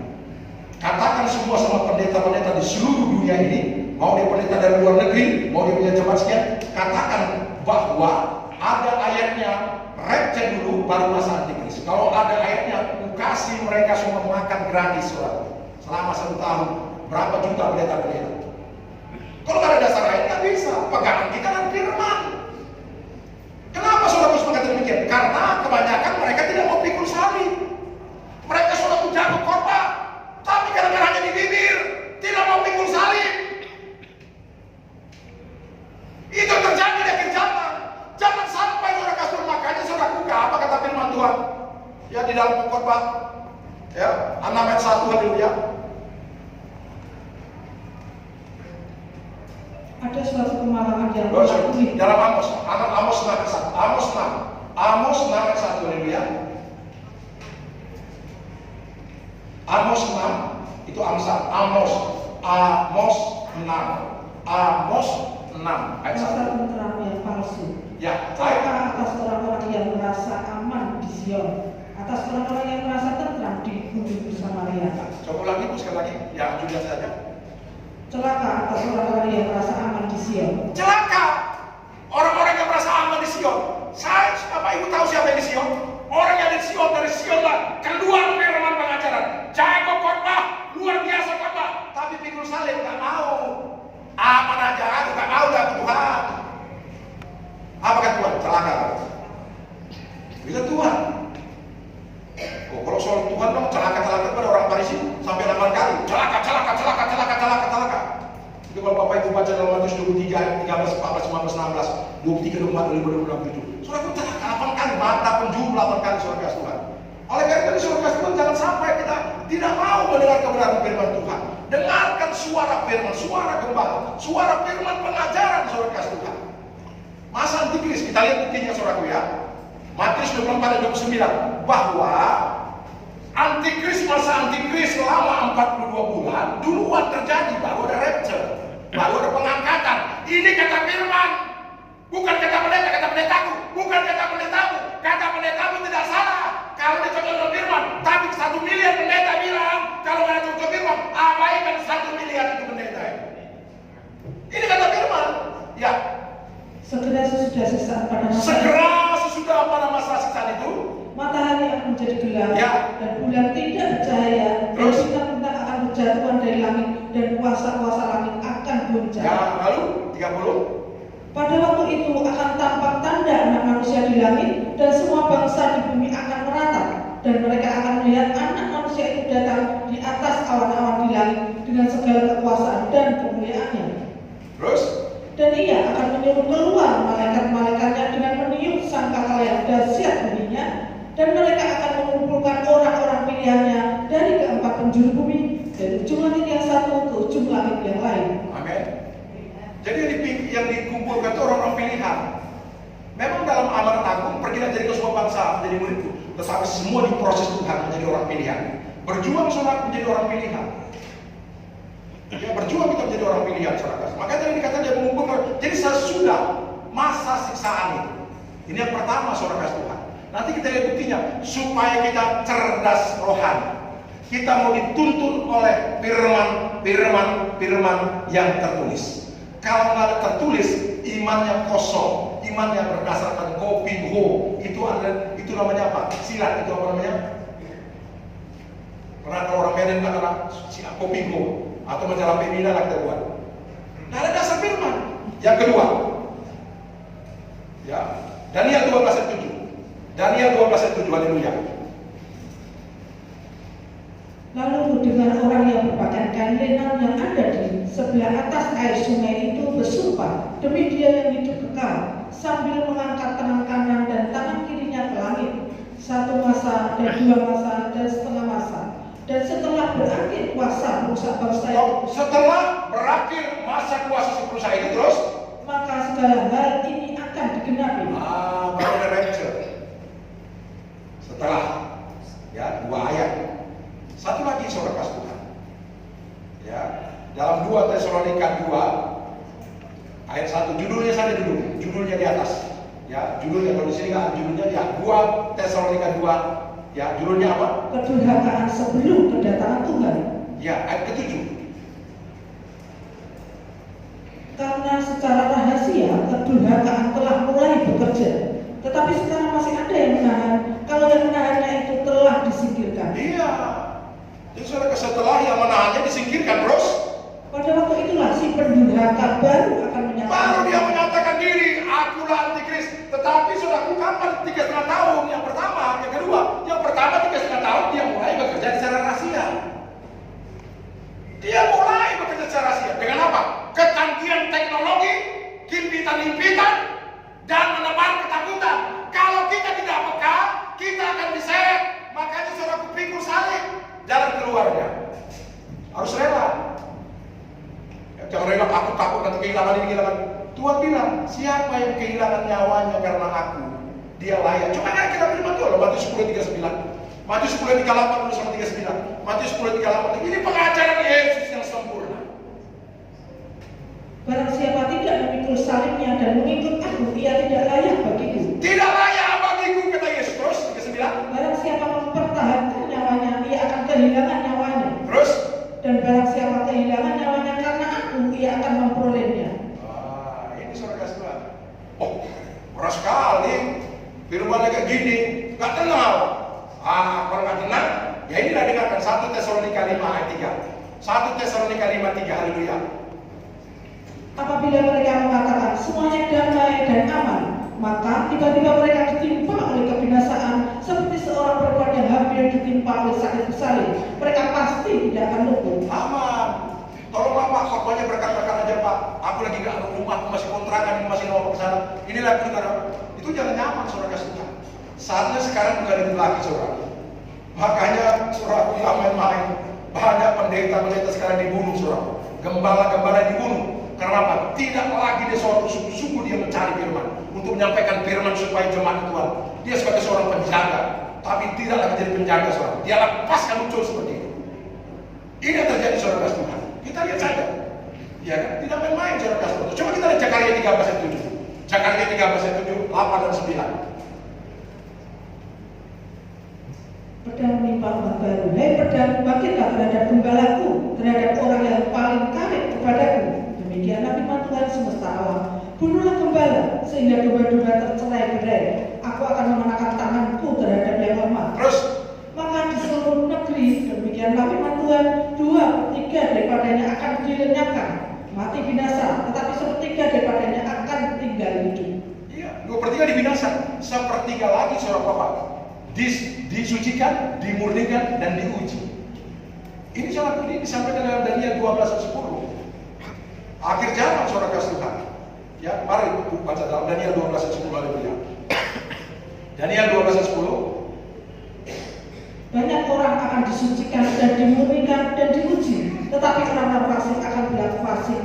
Katakan semua sama pendeta-pendeta di seluruh dunia ini, mau dia pendeta dari luar negeri, mau dia punya jemaat sekian, katakan bahwa ada ayatnya rapture dulu baru masa antikris. Kalau ada ayatnya, kasih mereka semua makan gratis selama 1 tahun. Berapa juta pendeta-pendeta? Kalau nggak ada dasar lain nggak bisa. Pegangan kita kan firman. Kenapa saudara harus mengatakan demikian? Karena kebanyakan mereka tidak mau pikul salib. Mereka sudah jago khotbah, tapi kadang-kadang hanya di bibir, tidak mau pikul salib. Itu terjadi di akhir zaman. Jangan sampai saudara kasih, makanya saudara buka apa kata firman Tuhan ya di dalam khotbah ya 6 ayat 1, haleluya. Ada suatu kemalangan yang dalam Amos 6 ayat 1, Amos 6 ayat 1, haleluya. Amos 6 itu Amsal, Amos 6 ayat 1. Masa tenteram yang palsu. Ya, Celaka atas orang-orang yang merasa aman di Sion, atas orang-orang yang merasa tentram di gunung Samaria. Coba lagi, sekali lagi, yang juga saja. Celaka atas orang-orang yang merasa aman di Sion. Celaka orang-orang yang merasa aman di Sion. Saya, Bapak Ibu tahu siapa yang di Sion? Orang yang di Sion, dari Sion lah keluar firman pengajaran. Jago khotbah, luar biasa khotbah, tapi pikul salib nggak mau. Aman aja, nggak mau dah Tuhan. Apa kata Tuhan? Celaka. Bisa Tuhan. Oh, kalau soal Tuhan dong celaka pada orang Farisi sampai 8 kali. Celaka. Itu kalau Bapak Ibu baca dalam Matius 23, 13, 14, 15, 16, 23, 24, 25, 27. Saudara itu celaka 8 kali, mata penjuru 8 kali saudara kasih Tuhan. Oleh karena itu saudara kasih Tuhan, jangan sampai kita tidak mau mendengar kebenaran firman Tuhan. Dengarkan suara firman, suara gembala, suara firman pengajaran saudara kasih Tuhan. Masa antikris, kita lihat buktinya saudaraku ya. Matius 24 dan 29, bahwa masa antikris selama 42 bulan duluan terjadi, baru ada rapture, baru ada pengangkatan. Ini kata firman, bukan kata pendeta, kata pendetaku, bukan kata pendetamu. Kata pendetamu tidak salah kalau dicocok dengan firman, tapi 1 miliar pendeta bilang kalau ada cocok firman, abaikan 1 miliar itu pendeta. Ini kata firman. Ya. Segera sesudah pada masa siksaan itu, matahari akan menjadi gelap ya, dan bulan tidak bercahaya, dan bintang-bintang akan berjatuhan dari langit, dan kuasa-kuasa langit akan goncang. Ya, lalu 30. Pada waktu itu akan tampak tanda anak manusia di langit, dan semua bangsa di bumi akan meratap, dan mereka akan melihat anak manusia itu datang di atas awan-awan di langit dengan segala kekuasaan dan kemuliaannya. Terus? Dan ia akan menyuruh keluar malaikat-malaikatnya dengan meniup sangkakala yang dahsyat bunyinya, dan mereka akan mengumpulkan orang-orang pilihannya dari keempat penjuru bumi, dari ujung langit yang satu ke ujung langit yang lain. Amin. Jadi yang dikumpulkan itu orang-orang pilihan. Memang dalam amanat agung, pergilah jadi ke semua bangsa menjadi muridku, tetapi semua diproses Tuhan menjadi orang pilihan. Berjuang saudara menjadi orang pilihan. Ya, berjuang kita menjadi orang pilihan saudara. Makanya tadi dikatakan dia mengumpulkan. Jadi sesudah masa siksaan itu, ini yang pertama saudara Tuhan. Nanti kita lihat buktinya supaya kita cerdas rohani. Kita mau dituntun oleh firman yang tertulis. Kalau nggak ada tertulis, imannya kosong, imannya berdasarkan kopingho. Itu namanya apa? Silat itu apa namanya? Karena kalau orang Medan katakan kopingho. Atau majalah Pemina lah kita buat. Nah, ada dasar firman. Yang kedua, ya, Daniel 12 ayat 7. Daniel 12 ayat 7, haleluya. Lalu dengan orang yang berpakaian kain lenan yang ada di sebelah atas air sungai itu bersumpah demi Dia yang hidup kekal, sambil mengangkat tangan kanan dan tangan kirinya ke langit, 1 masa dan 2 masa dan setengah masa. Dan setelah berakhir kuasa perusak bangsa itu, setelah berakhir masa kuasa si perusak itu, terus maka segala hal ini akan digenapi. Baru ada rapture. Setelah ya 2 ayat. Satu lagi saudara kasih Tuhan. Ya, dalam 2 Tesalonika 2 ayat 1, judulnya saja dulu, judulnya di atas. Ya, judulnya kalau di sini nggak ada judulnya, ya 2 Tesalonika 2. Ya, judulnya apa? Kedurhakaan sebelum kedatangan Tuhan. Ya, ayat ke-7. Karena secara rahasia kedurhakaan telah mulai bekerja, tetapi sekarang masih ada yang menahan. Kalau yang menahannya itu telah disingkirkan. Iya. Jadi setelah yang menahannya disingkirkan, terus pada waktu itulah si pendurhaka teknologi, himpitan-himpitan, dan menebar ketakutan. Kalau kita tidak peka, kita akan diseret. Makanya saudara pikul salib, jalan keluarnya harus rela. Jangan rela, aku takut nanti kehilangan ini, kehilangan. Tuhan bilang, siapa yang kehilangan nyawanya karena aku, dia layak. Cuma kan kita firman Tuhan, Matius 10:39, Matius 10:38 sampai 39, Matius 10:38. Ini pengajaran Yesus yang sempurna. Barang siapa tidak memikul salibnya dan mengikut aku, ia tidak layak bagiku. Tidak layak bagiku, kata Yesus. Terus 39. Barang siapa mempertahankan nyawanya, ia akan kehilangan nyawanya. Terus. Dan barang siapa kehilangan nyawanya karena aku, ia akan memperolehnya. Ini saudara Tuhan. Oh, keras sekali. Firman kayak gini, nggak tenang. Kalau nggak tenang, ya inilah dengarkan 1 Tesalonika 5 ayat 3. 1 Tesalonika 5:3, haleluya. Apabila mereka mengatakan semuanya damai dan aman, maka tiba-tiba mereka ditimpa oleh kebinasaan seperti seorang perempuan yang hampir ditimpa oleh sakit bersalin. Mereka pasti tidak akan lumpuh. Aman. Tolonglah Pak, khotbahnya berkat-berkat aja Pak. Aku lagi nggak ada rumah, aku masih kontrakan, masih mau ke sana. Inilah saudara. Itu jangan nyaman saudara kasih Tuhan. Saatnya sekarang bukan itu lagi saudara. Makanya saudara aku nggak main-main. Banyak pendeta-pendeta sekarang dibunuh saudara. Gembala-gembala dibunuh. Karena apa? Tidak lagi dia seorang sungguh-sungguh dia mencari firman untuk menyampaikan firman supaya jemaat Tuhan. Dia sebagai seorang penjaga, tapi tidak lagi jadi penjaga saudara. Dia lepaskan muncul seperti itu. Ini yang terjadi saudara Tuhan. Kita lihat saja, ya kan? Tidak main-main saudara kasih Tuhan. Coba kita lihat Zakaria 13:7. Zakaria 13:7, 8 dan 9. Pedang menimpa umat baru. Hei pedang, bangkitlah terhadap gembalaku, terhadap orang yang paling karib kepadaku. Demikianlah firman Tuhan semesta alam. Bunuhlah gembala, sehingga domba-domba tercerai-berai. Aku akan memenangkan tanganku terhadap yang lemah. Terus, maka di seluruh negeri, demikianlah firman Tuhan, 2/3 daripadanya akan dilenyapkan, mati binasa, tetapi 1/3 daripadanya akan tinggal hidup. Iya, 2/3 dibinasakan, 1/3 lagi saudara Bapak disucikan, dimurnikan, dan diuji. Ini saudara ini disampaikan dalam Daniel 12:10. Akhir zaman saudara kasih Tuhan. Ya, mari baca dalam Daniel 12:10, haleluya. Daniel 12:10. Banyak orang akan disucikan dan dimurnikan dan diuji, tetapi orang-orang fasik akan berlaku fasik.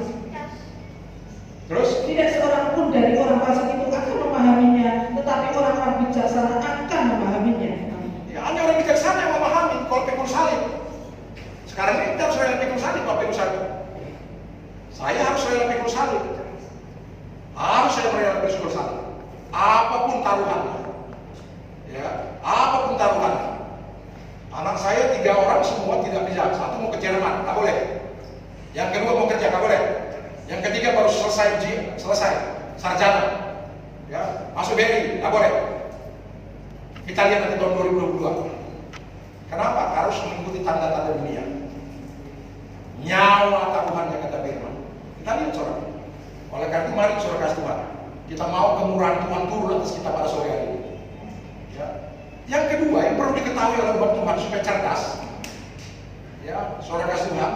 Terus? Tidak seorang pun dari orang fasik itu akan memahaminya, tetapi orang-orang bijaksana akan memahaminya. Ya, hanya orang bijaksana yang memahami kalau pikul salib. Sekarang ini kita harus rela pikul salib, Pak, pikul salib. Saya harus rela pikul salib. Harus saya rela pikul salib. Apapun taruhannya. Ya, apapun taruhannya. Anak saya 3 orang semua tidak bisa. 1 mau ke Jerman, tak boleh. Yang kedua mau kerja, tak boleh. Yang ketiga baru selesai sarjana. Ya, masuk BRI, tak boleh. Kita lihat nanti tahun 2022. Kenapa? Harus mengikuti tanda-tanda dunia. Nyawa taruhannya kata firman. Kita lihat saudara. Oleh karena itu mari saudara kasih Tuhan. Kita mau kemurahan Tuhan turun atas kita pada sore hari ini. Ya. Yang kedua yang perlu diketahui oleh umat Tuhan supaya cerdas, ya, saudara kasih Tuhan,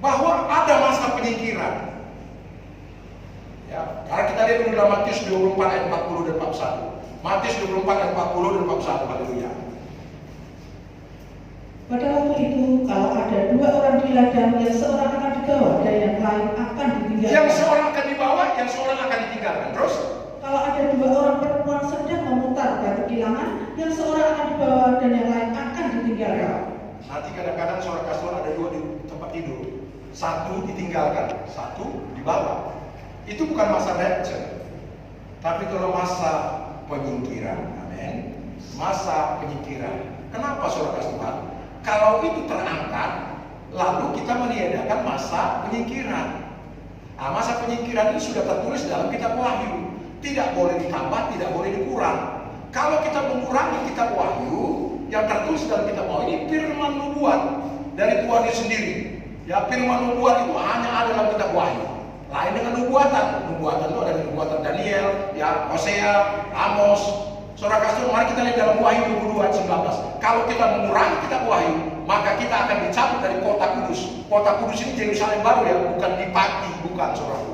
bahwa ada masa penyingkiran. Ya, karena kita lihat dulu dalam Matius 24 ayat 40 dan 41. Matius 24 ayat 40 dan 41, haleluya. Pada waktu itu, kalau ada 2 orang di ladang, yang seorang akan dibawa dan yang lain akan ditinggalkan. Yang seorang akan dibawa, yang seorang akan ditinggalkan. Terus? Kalau ada 2 orang perempuan sedang memutar batu kilangan, yang seorang akan dibawa dan yang lain akan ditinggalkan. Ya, nanti kadang-kadang seorang kasual ada 2 di tempat tidur. 1 ditinggalkan, 1 dibawa. Itu bukan masa rapture, tapi kalau masa penyingkiran. Amin. Masa penyingkiran. Kenapa saudara kasih Tuhan? Kalau itu terangkat, lalu kita meniadakan masa penyingkiran. Nah, masa penyingkiran ini sudah tertulis dalam kitab Wahyu. Tidak boleh ditambah, tidak boleh dikurang. Kalau kita mengurangi kitab Wahyu, yang tertulis dalam kitab Wahyu ini firman nubuat dari Tuhan itu sendiri. Ya, firman nubuat itu hanya ada dalam kitab Wahyu. Lain dengan nubuatan. Nubuatan itu ada nubuatan Daniel, ya, Hosea, Amos. Saudara kasih, mari kita lihat dalam Wahyu 22 ayat 19. Kalau kita mengurangi kitab Wahyu, maka kita akan dicabut dari kota kudus. Kota kudus ini Yerusalem baru ya, bukan di Pati, bukan saudaraku.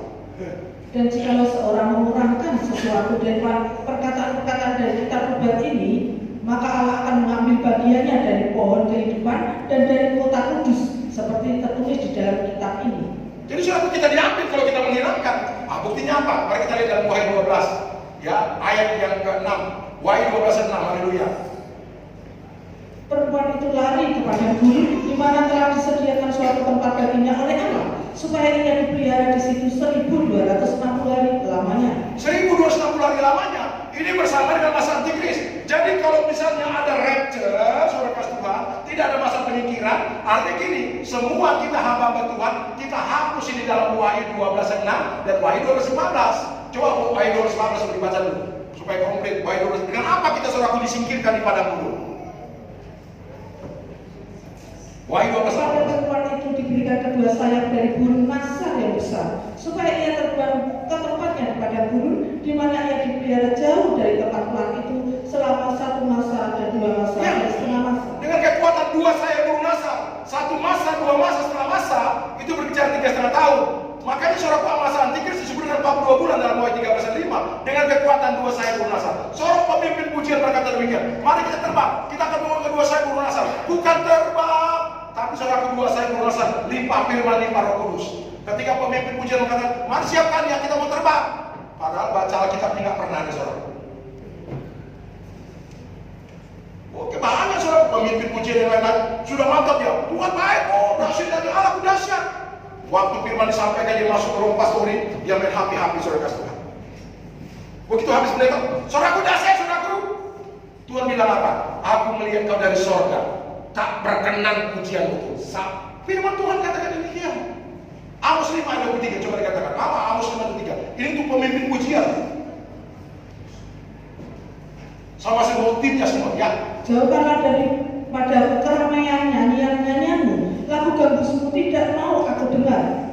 Dan jika seorang mengurangkan sesuatu dari perkataan-perkataan dari kitab Taurat ini, maka Allah akan mengambil bagiannya dari pohon kehidupan dan dari kota kudus, seperti tertulis di dalam kitab ini. Jadi saudara, kita diambil kalau kita menghilangkan. Buktinya apa? Mari kita lihat dalam Wahyu 12, ya, ayat yang ke-6. Wahyu 12:6, haleluya. Perempuan itu lari kepada gurun, di mana telah disediakan suatu tempat baginya oleh Allah, supaya ia dipelihara di situ 1260 hari lamanya. 1260 hari lamanya. Ini bersama dengan masa antikris. Jadi kalau misalnya ada rapture, saudara kasih Tuhan, tidak ada masa penyingkiran, artinya gini, semua kita hamba Tuhan, kita hapus ini dalam Wahyu 12:6 dan Wahyu 12:14. Coba Wahyu 12:14 dibaca dulu supaya komplit. Wahyu 12. Dengan apa kita saudaraku disingkirkan di padang gurun? Wahyu 12:14. Perempuan itu diberikan kedua sayap dari burung masa yang besar, supaya ia terbang ke tempatnya di padang gurun, di mana ia dipelihara jauh dari tempat pulang itu selama 1 masa dan 2 masa dan setengah masa. Dengan kekuatan 2 sayap burung masa, 1 masa, 2 masa, setengah masa, itu berbicara 3,5 tahun. Makanya saudara masa antikris disebut dengan 42 bulan dalam Wahyu 13:5 dengan kekuatan 2 sayap burung masa. Seorang pemimpin pujian berkata demikian, mari kita terbang, kita akan bawa ke 2 sayap burung masa. Bukan terbang, tapi saudara 2 sayap burung masa, limpah firman, limpah Roh Kudus. Ketika pemimpin pujian berkata, mari siapkan ya, kita mau terbang. Padahal baca Alkitabnya nggak pernah ada saudara. Oke, banyak saudara pemimpin pujian yang lain-lain sudah mantap ya, Tuhan baik, oh dahsyat dari Allah, dahsyat. Waktu firman disampaikan dia masuk ke ruang pastori, dia main happy-happy saudara kasih Tuhan. Begitu habis mereka, saudaraku dahsyat, saudaraku. Tuhan bilang apa? Aku melihat kau dari sorga, tak berkenan pujianmu. Firman Tuhan katakan demikian. Amos 5 ayat 23, coba dikatakan apa? Amos 5 ayat 23. Ini untuk pemimpin pujian. Sama motifnya semua ya. Jauhkanlah pada keramaian nyanyianmu, lagu gambusmu tidak mau aku dengar.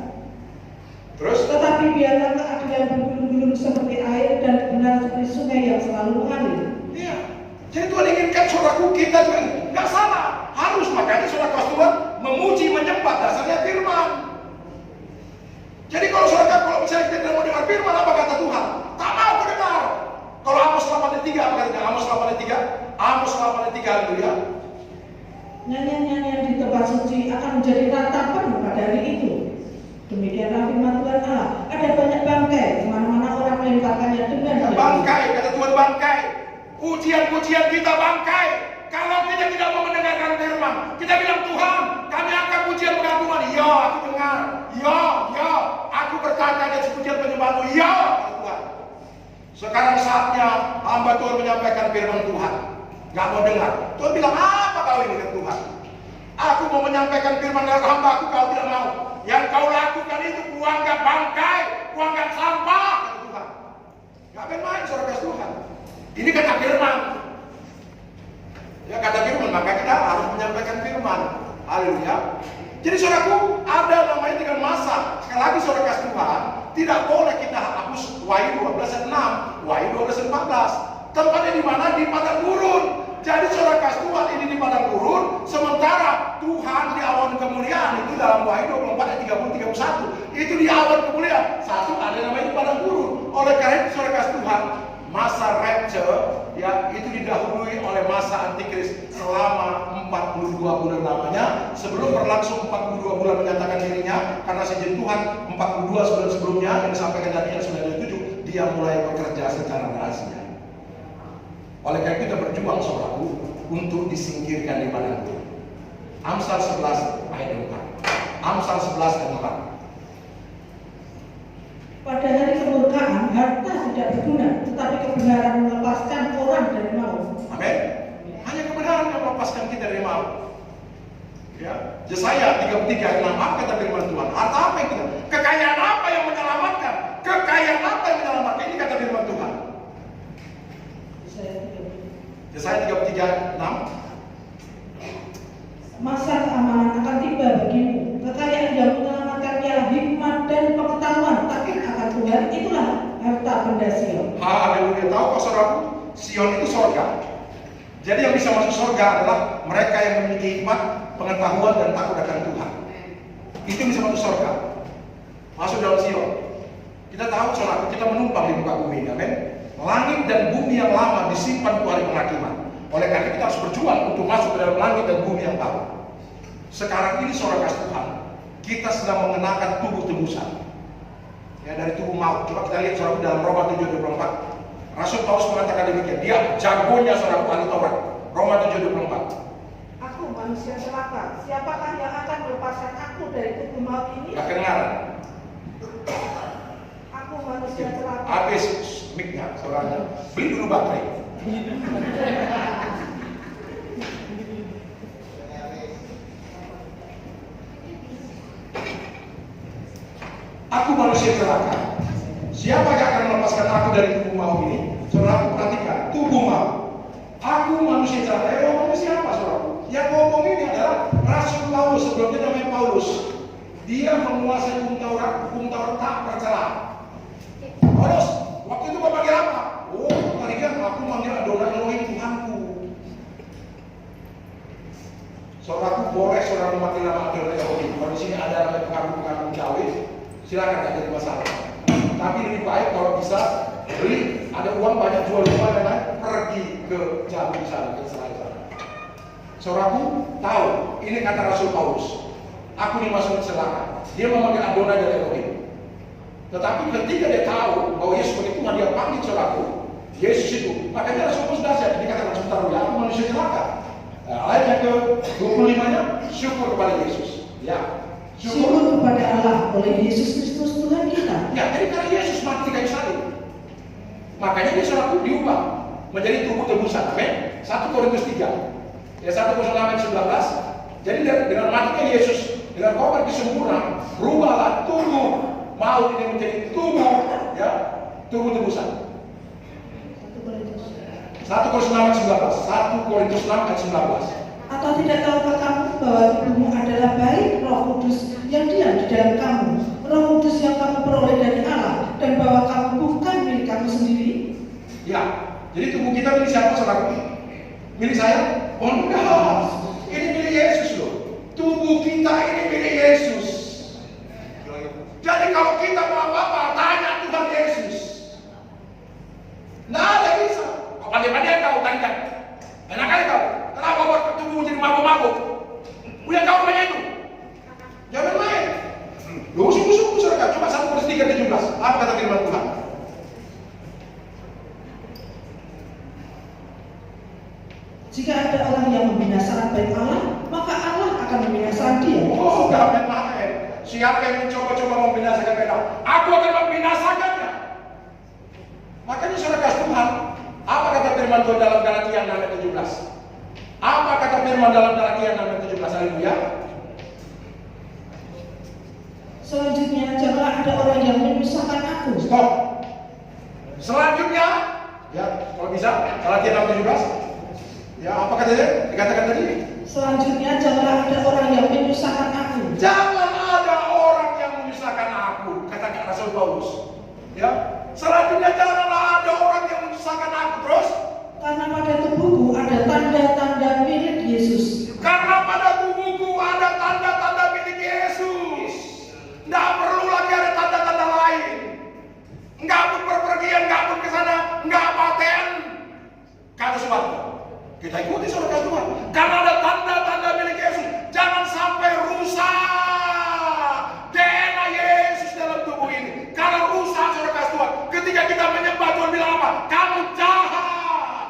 Terus? Tetapi biarlah keadilan bergulung-gulung seperti air dan kebenaran seperti sungai yang selalu mengalir. Iya. Jadi Tuhan inginkan saudaraku kita juga nggak salah. Harus, makanya saudara Tuhan memuji, menyembah, dasarnya firman. Jadi kalau saudara, kalau misalnya kita tidak mau dengar firman, apa kata Tuhan? Tak mau aku dengar. Kalau Amos 8:3 apa katanya? Amos 8:3. Amos 8:3, haleluya. Nyanyian-nyanyian di tempat suci akan menjadi ratapan pada hari itu. Demikianlah firman Tuhan Allah. Ada banyak bangkai, kemana-mana orang melemparkannya dengan bangkai, kata Tuhan bangkai. Pujian-pujian kita bangkai. Kalau kita tidak mau mendengarkan firman, kita bilang Tuhan, kami akan pujian pengagungan. Ya, aku dengar. Ya, aku berkata dan pujian penyembahmu. Ya, Tuhan. Sekarang saatnya hamba Tuhan menyampaikan firman Tuhan. Gak mau dengar. Tuhan bilang, apa kau ini kan Tuhan? Aku mau menyampaikan firman dari hamba-Ku, kau tidak mau. Yang kau lakukan itu kuanggap bangkai, kuanggap sampah, kata Tuhan. Gak main-main saudara Tuhan. Ini kata firman. Ya kata firman, maka kita harus menyampaikan firman. Haleluya. Jadi saudaraku, ada namanya dengan masa. Sekali lagi saudara kasih Tuhan, tidak boleh kita hapus Wahyu 12:6, Wahyu 12:14. Tempatnya di mana? Di padang gurun. Jadi saudara kasih Tuhan ini di padang gurun, sementara Tuhan di awan kemuliaan itu dalam Wahyu 24 ayat 30-31. Itu di awan kemuliaan. Satu ada namanya di padang gurun. Oleh karena itu saudara kasih Tuhan, masa rapture ya itu didahului oleh masa antikris selama 42 bulan lamanya sebelum berlangsung 42 bulan menyatakan dirinya karena seizin Tuhan 42 bulan sebelumnya yang disampaikan Daniel 9:7 dia mulai bekerja secara rahasia. Oleh karena kita berjuang saudaraku untuk disingkirkan di padang gurun. Amsal 11 ayat 4. Amsal 11 ayat 4. Pada hari kemurkaan, harta tidak berguna, tetapi kebenaran melepaskan orang dari maut. Amin. Hanya kebenaran yang melepaskan kita dari maut. Ya, Yesaya 33 ayat 6, apa kata firman Tuhan? Harta apa yang kita? Kekayaan apa yang menyelamatkan? Kekayaan apa yang menyelamatkan? Ini kata firman Tuhan. Yesaya 33 ayat 6. Masa keamanan akan tiba bagimu. Kekayaan yang menyelamatkan ialah hikmat dan pengetahuan. Takut akan Tuhan, itulah harta benda Sion. Haleluya. Tahu kok saudaraku, Sion itu surga. Jadi yang bisa masuk surga adalah mereka yang memiliki hikmat, pengetahuan, dan takut akan Tuhan. Itu yang bisa masuk surga. Masuk dalam Sion. Kita tahu saudara, kita menumpang di muka bumi, amin. Langit dan bumi yang lama disimpan untuk hari penghakiman. Oleh karena kita harus berjuang untuk masuk ke dalam langit dan bumi yang baru. Sekarang ini saudara kasih Tuhan, kita sedang mengenakan tubuh tebusan. Ya, dari tubuh maut. Coba kita lihat saudara dalam Roma 7:24. Rasul Paulus mengatakan demikian. Dia jagonya saudara ahli Taurat. Roma 7:24. Aku manusia celaka. Siapakah yang akan melepaskan aku dari tubuh maut ini? Gak kedengaran. Aku manusia celaka. Habis mic-nya saudara. Beli dulu baterai. Aku manusia celaka. Siapa yang akan melepaskan aku dari tubuh maut ini? Saudara, aku perhatikan, tubuh maut. Aku manusia celaka. Ngomongnya siapa, saudara? Yang ngomong ini adalah Rasul Paulus, sebelumnya namanya Paulus. Dia menguasai hukum Taurat tak tercela. Paulus, waktu itu kau panggil apa? Oh, tadi kan aku manggil Adonai Elohim Tuhanku. Saudaraku, boleh saudara memanggil nama Adonai Elohim. Kalau di sini ada nama pengaruh Jawa, silakan, tidak jadi masalah. Tapi lebih baik kalau bisa beli, ada uang banyak jual rumah dan lain, pergi ke Jawa di sana, ke Israel sana. Saudaraku tahu, ini kata Rasul Paulus. Aku dimasukkan celaka. Dia memanggil Adonai dan Elohim. Tetapi ketika dia tahu bahwa Yesus sebagai Tuhan, dia panggil saudaraku, Yesus itu. Makanya Rasul Paulus dahsyat. Dikatakan sebentar, ya aku manusia celaka. Ayat yang ke-25-nya, syukur kepada Yesus. Ya. Syukur kepada Allah oleh Yesus Kristus Tuhan kita. Ya, jadi karena Yesus mati di kayu salib, makanya dia saudaraku diubah menjadi tubuh tebusan. Amin. 1 Korintus 3. Ya, 1 Korintus 6 ayat 11. Jadi dengan matinya Yesus, dengan korban kesempurnaan, berubahlah tubuh maut ini menjadi tubuh, ya, tubuh tebusan. 1 Korintus 6 ayat 19. 1 Korintus 6 ayat 19. Atau tidak tahukah kamu bahwa tubuhmu adalah baik Roh Kudus yang diam di dalam kamu, Roh Kudus yang kamu peroleh dari Allah, dan bahwa kamu bukan milik kamu sendiri? Ya, jadi tubuh kita milik siapa, saudara? Milik saya? Oh enggak, ini milik Yesus loh. Tubuh kita ini milik Yesus. Jadi kalau kita mau apa-apa, tanya Tuhan Yesus. Nggak ada bisa. Kau pandai-pandai kau tanya. Enak kali kau. Kenapa buat tubuh jadi mabuk-mabuk? Udah tahu namanya itu? Jangan main. Lu sungguh-sungguh saudara. Coba 1 Korintus 3:17. Apa kata firman Tuhan? Jika ada orang yang membinasakan bait Allah, maka Allah akan membinasakan dia. Oh, gak main-main. Siapa yang mencoba-coba membinasakan bait Allah, aku akan membinasakannya. Makanya saudara kasih Tuhan, apa kata firman Tuhan dalam Galatia 6 ayat 17? Apa kata firman dalam Galatia 6 ayat 17? Haleluya. Selanjutnya, janganlah ada orang yang menyusahkan aku. Stop. Selanjutnya, ya, kalau bisa, Galatia 6 ayat 17. Ya, apa katanya? Dikatakan tadi? Selanjutnya, janganlah ada orang yang menyusahkan aku. Jangan ada orang yang menyusahkan aku, kata Rasul Paulus. Ya, selanjutnya janganlah ada orang yang menyusahkan aku. Terus? Karena pada tubuhku ada tanda-tanda milik Yesus. Karena pada tubuhku ada tanda-tanda milik Yesus. Nggak perlu lagi ada tanda-tanda lain. Nggak pun berpergian, nggak pun ke sana, nggak paten. Kata Soeharto, kita ikuti saudara Tuhan. Karena ada tanda-tanda milik Yesus, jangan sampai rusak DNA Yesus dalam tubuh ini. Kalau rusak saudara Tuhan, ketika kita menyembah Tuhan bilang apa? Kamu jahat.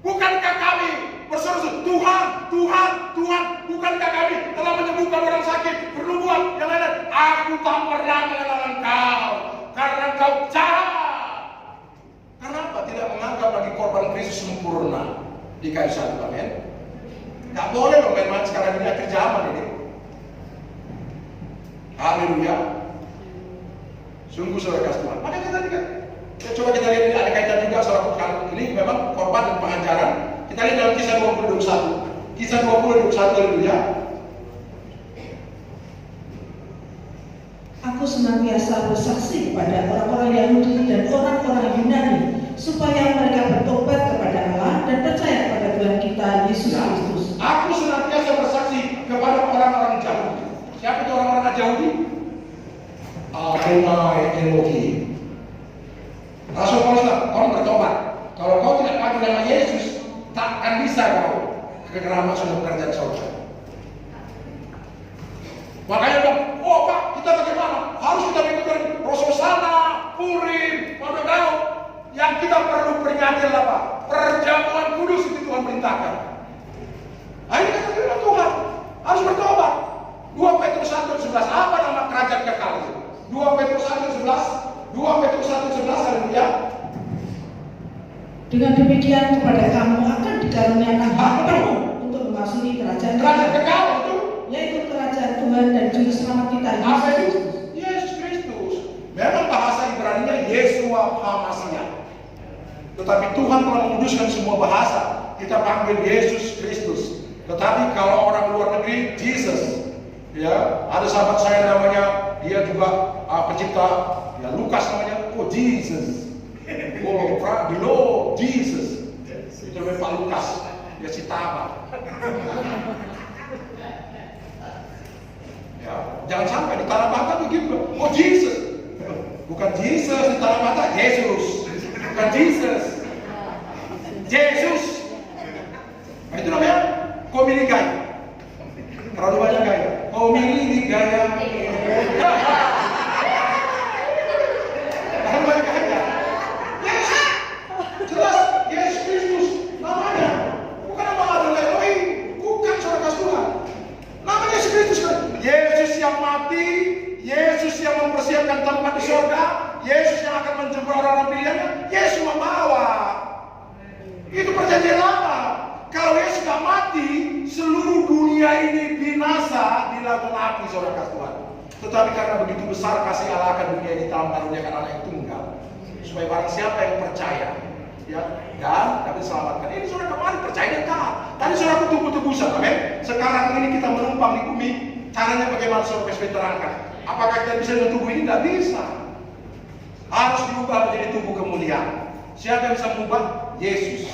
Bukankah kami berseru-seru, Tuhan, Tuhan, Tuhan, bukankah kami telah menyembuhkan orang sakit, bernubuat, yang lain-lain? Aku tak pernah mengenal engkau, karena engkau jahat. Karena apa? Tidak menganggap lagi korban Kristus sempurna di kayu salib. Amin. Tidak boleh loh main-main sekarang ini, akhir zaman ini. Haleluya. Sungguh saudara kasih Tuhan. Makanya tadi kan, ya, coba kita lihat ini ada kaitan juga saudara. Ini memang korban dan pengajaran. Kita lihat dalam Kisah 20:21. Kisah 20:21, haleluya. Aku senantiasa bersaksi kepada orang-orang Yahudi dan orang-orang Yunani supaya mereka bertobat kepada Allah dan percaya Elohim. Rasul Paulus bilang, kau bertobat. Kalau kau tidak pakai nama Yesus, tak akan bisa kau ke kerajaan kerajaan surga. Makanya bilang, oh Pak, kita bagaimana? Harus kita mengikuti Rososana, Purim, pada Daud. Yang kita perlu peringati adalah apa? Perjamuan kudus itu Tuhan perintahkan. Nah ini kata firman Tuhan, harus bertobat. 2 Petrus 1:11, apa nama kerajaan kekal itu? 2 Petrus 1:11, 2 Petrus 1:11, haleluya. Dengan demikian kepada kamu akan dikaruniakan hak penuh untuk memasuki kerajaan kekal itu, yaitu kerajaan Tuhan dan Juru Selamat kita apa itu? Yesus. Yesus Kristus. Memang bahasa Ibrani-nya Yeshua HaMashiach. Tetapi Tuhan telah menguduskan semua bahasa. Kita panggil Yesus Kristus. Tetapi kalau orang luar negeri, Jesus. Ya, ada sahabat saya namanya, dia juga pencipta, ya Lukas namanya, oh Jesus. Oh, the Lord Jesus. Itu namanya Pak Lukas. Ya si Taba. Ya, jangan sampai di Tanah Batak begitu. Oh Jesus. Bukan Jesus di Tanah Batak, Yesus. Bukan Jesus. Yesus. Nah, itu namanya komili gaya. Terlalu banyak gaya. Komili gaya. Terlalu banyak gaya. Yesus. Jelas Yesus Kristus namanya. Bukan nama Adonai Elohim. Bukan saudara Tuhan. Namanya Yesus Kristus kan. Yesus yang mati, Yesus yang mempersiapkan tempat di surga, Yesus yang akan menjemput orang-orang pilihannya, Yesus membawa. Itu perjanjian lama. Kalau Yesus tidak mati, seluruh dunia ini binasa di lautan api, saudara Tuhan. Tetapi karena begitu besar kasih Allah akan dunia ini telah mengaruniakan anak yang tunggal, supaya barang siapa yang percaya, ya, dan dapat diselamatkan. Ini saudara kemarin percaya dan taat. Tadi saudara tubuh-tubusan, amin. Sekarang ini kita menumpang di bumi. Caranya bagaimana saudara bisa terangkan? Apakah kita bisa dengan tubuh ini? Tidak bisa. Harus diubah menjadi tubuh kemuliaan. Siapa yang bisa mengubah? Yesus.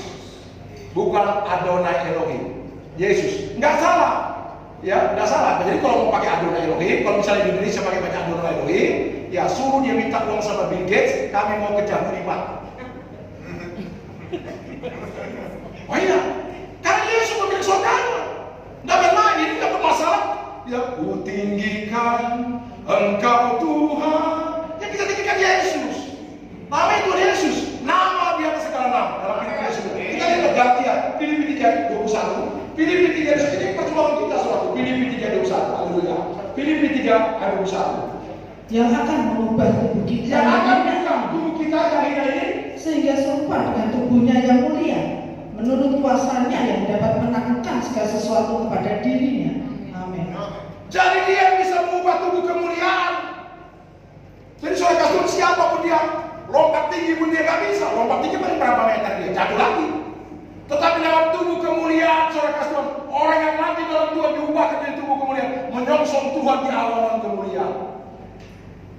Bukan Adonai Elohim. Yesus. Nggak salah. Ya, nggak salah. Jadi kalau mau pakai Adonai Elohim, kalau misalnya di Indonesia pakai banyak Adonai Elohim, ya suruh dia minta uang sama Bill Gates, kami mau kejar Budiman. Oh iya, karena Yesus pemilik surganya. Nggak bermain, ini nggak bermasalah. Ya, ku tinggikan Engkau Tuhan. Ya kita tinggikan Yesus. Nama itu Yesus. Nama di atas segala nama. Dalam Filipi Yesus. Kita lihat Galatia, Filipi 3:21. Filipi 3:21. Ini perjuangan kita suatu. Filipi 3:21. Haleluya. Filipi 3:21. Yang akan mengubah tubuh kita. Yang akan mengubah tubuh kita yang hina ini sehingga serupa dengan tubuhnya yang mulia, menurut kuasanya yang dapat menaklukkan segala sesuatu kepada dirinya. Amin. Jadi dia yang bisa mengubah tubuh kemuliaan. Jadi saudara kasih siapapun dia lompat tinggi pun dia nggak bisa. Lompat tinggi paling berapa meter dia jatuh lagi. Tetapi dalam tubuh kemuliaan saudara kasih Tuhan, orang yang mati dalam Tuhan diubah menjadi tubuh kemuliaan, menyongsong Tuhan di awan kemuliaan.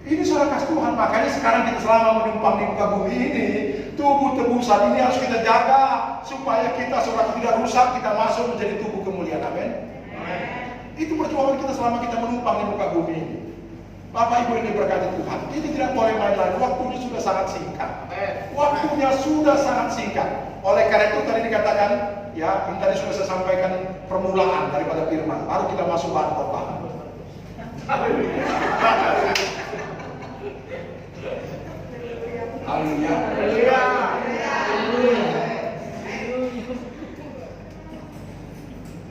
Ini saudara kasih Tuhan, makanya sekarang kita selama menumpang di muka bumi ini, tubuh tebusan ini harus kita jaga supaya kita saudara tidak rusak, kita masuk menjadi tubuh kemuliaan. Amin. Itu perjuangan kita selama kita menumpang di muka bumi ini. Bapak Ibu ini berkati Tuhan, ini tidak boleh main lagi. Waktunya sudah sangat singkat. Waktunya sudah sangat singkat. Oleh karena itu tadi dikatakan, ya, ini tadi sudah saya sampaikan permulaan daripada firman. Baru kita masuk bahan khotbah. Haleluya.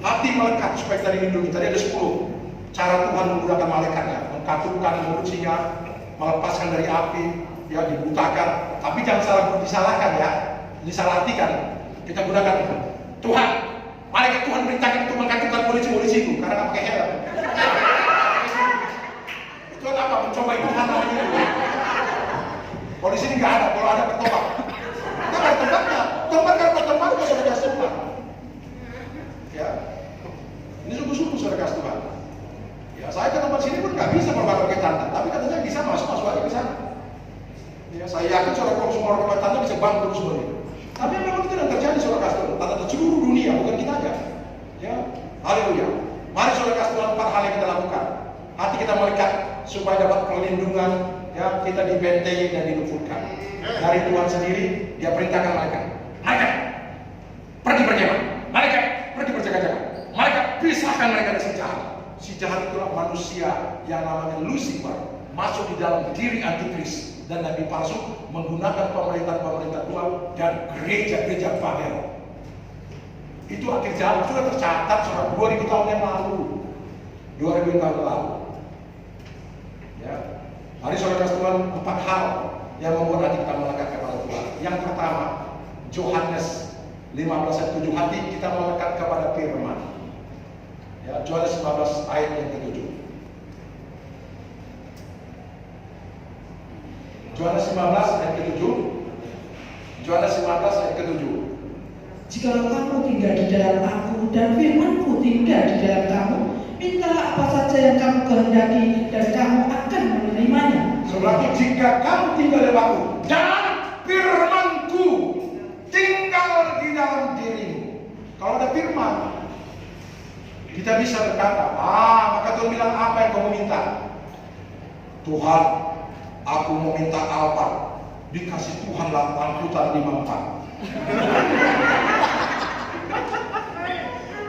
Hati melekat supaya kita dilindungi. Tadi ada 10 cara Tuhan menggunakan malaikatnya, mengkatupkan mulut singa, melepaskan dari api, ya dibutakan. Tapi jangan disalahkan ya, disalahartikan. Kita gunakan itu. Tuhan, malaikat Tuhan perintahkan untuk mengkatupkan polisi-polisi itu karena nggak pakai helm. Itu apa? Mencoba Tuhan namanya. Polisi ini nggak ada, kalau ada bertobat. Kita nggak ada tempatnya. Tempat kan bertempat nggak saudara kasih Tuhan. Ya, ini sungguh-sungguh saudara kasih Tuhan. Ya, saya ke tempat sini pun nggak bisa berbagai tanda, tapi katanya bisa masuk aja ke sana. Ya, saya yakin saudara kalau semua orang tanda bisa bantu semua ini. Tapi memang itu yang terjadi saudara kasih Tuhan. Tanda seluruh dunia, bukan kita aja. Ya, haleluya. Mari saudara kasih Tuhan 4 hal yang kita lakukan. Hati kita melekat supaya dapat perlindungan, ya ya kita dibentengi dan diluputkan dari Tuhan sendiri. Dia perintahkan mereka pergi berjamaah, mereka pergi berjaga-jaga, mereka pisahkan mereka dari si jahat. Si jahat itulah manusia yang namanya Lucifer, masuk di dalam diri antikris dan nabi palsu, menggunakan pemerintah Tuhan dan gereja-gereja Babel. Itu akhir zaman sudah tercatat sudah 2000 tahun yang lalu, 2000 tahun lalu. Ya, mari saudara Tuhan, 4 hal yang membuat hati kita melekat kepada Tuhan. Yang pertama, Yohanes 15:7, hati kita melekat kepada firman. Ya, Yohanes 15 ayat yang ke-7. Yohanes 15 ayat ke-7. Yohanes 15 ayat ke-7. Jikalau kamu tinggal di dalam aku dan firmanku tinggal di dalam kamu, mintalah apa saja yang kamu kehendaki dan kamu akan menerimanya. Berarti jika kamu tinggal di dalam aku dan firmanku tinggal di dalam dirimu. Kalau ada firman, kita bisa berkata, maka Tuhan bilang, apa yang kamu minta? Tuhan, aku mau minta Alphard. Dikasih Tuhan angkutan 54.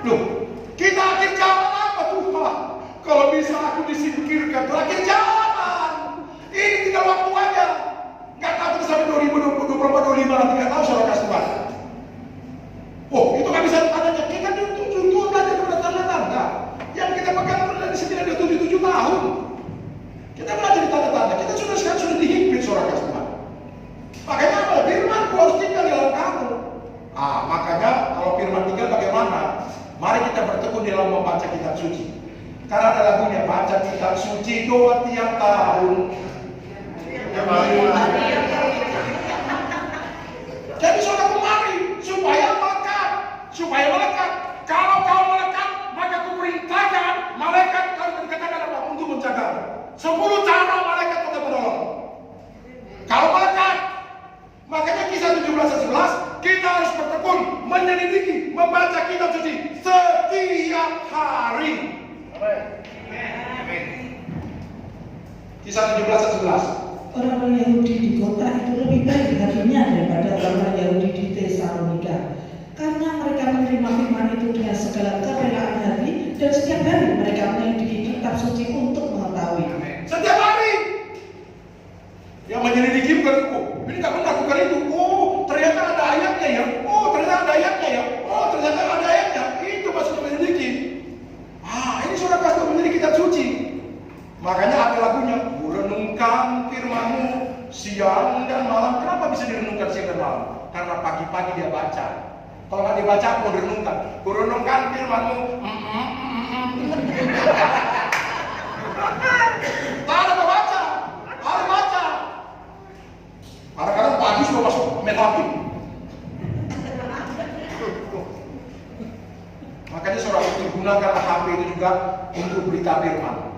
Loh, kita akhir jalan apa Tuhan? Kalau bisa aku disingkirkan, akhir jalan. Ini tinggal waktu aja. Gak tahu sampai 2024, 2025 nanti, gak tahu saudara kasih Tuhan. Oh, itu gak bisa tandanya. Kita tuntut aja pada tanda-tanda yang kita pegang dari 9-7 tahun. Kita belajar di tanda-tanda. Kita sudah dihimpit saudara kasih Tuhan. Makanya apa? Firman harus tinggal di dalam kamu. Makanya kalau firman tinggal bagaimana? Mari kita bertekun di dalam membaca kitab suci. Karena ada lagunya, baca kitab suci doa tiap tahun. Jadi saudara mari supaya melekat. Kalau kau melekat, maka kuperintahkan malaikat kalau dikatakan apa untuk menjaga. 10 cara malaikat untuk menolong. Kalau melekat, makanya kisah 17:11 kita harus bertekun menyelidiki, membaca kitab suci setiap hari. Amin. Kisah 17:11. Orang-orang Yahudi di kota itu lebih baik hatinya daripada orang-orang Yahudi di Tesalonika, karena mereka menerima firman itu dengan segala kerelaan hati dan setiap hari mereka menyelidiki kitab suci untuk mengetahui. Setiap hari yang menyelidiki bukan ini nggak benar, bukan itu. Ternyata ada ayatnya ya. Ternyata ada ayatnya ya. Ternyata ada ayatnya. Itu maksudnya menyelidiki. Ini sudah kasih menyelidiki kitab suci. Makanya ada lagunya, renungkan firman-Mu siang dan malam. Kenapa bisa direnungkan siang dan malam? Karena pagi-pagi dia baca. Kalau nggak dibaca, mau direnungkan. Renungkan firman-Mu. Tak ada baca. Harus baca. Kadang-kadang pagi sudah masuk metapik. Makanya saudara itu gunakanlah HP itu juga untuk berita firman.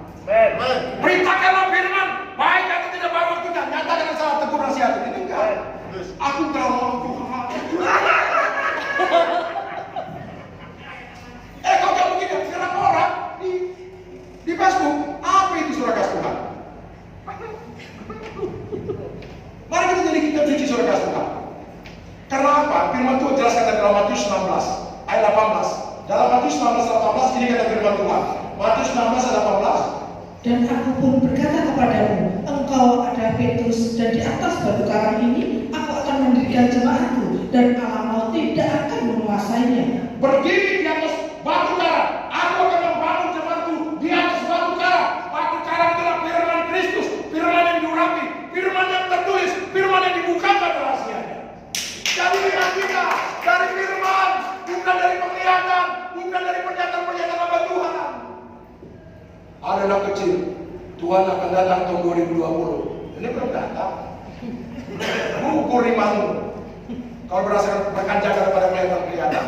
Beritakanlah firman, baik atau tidak baik waktunya. Nyatakan salah tegur nasihat. Ini enggak. Aku enggak mau Tuhan. Kalau kamu begini, serang orang di Facebook, apa itu saudara kasih Tuhan? Mari kita jadi kitab suci saudara kasih Tuhan. Karena apa? Firman Tuhan jelas kata dalam Matius 16 ayat 18. Dalam Matius 16 ini kata firman Tuhan. Matius 16 ayat 18. Dan aku pun berkata kepadamu, engkau adalah Petrus, dan di atas batu karang ini aku akan mendirikan jemaatku, dan alam maut tidak akan menguasainya. Berdiri di atas batu karang, aku akan membangun jemaatku di atas batu karang. Batu karang itulah firman Kristus, firman yang diurapi, firman yang tertulis, firman yang dibukakan rahasianya. Jadi firman kita dari firman, bukan dari penglihatan, bukan dari pernyataan-pernyataan hamba Tuhan. Ada anak kecil, Tuhan akan datang tahun 2020. Ini belum datang. Ukur imanmu. Kalau berdasarkan berkaca kepada kelihatan.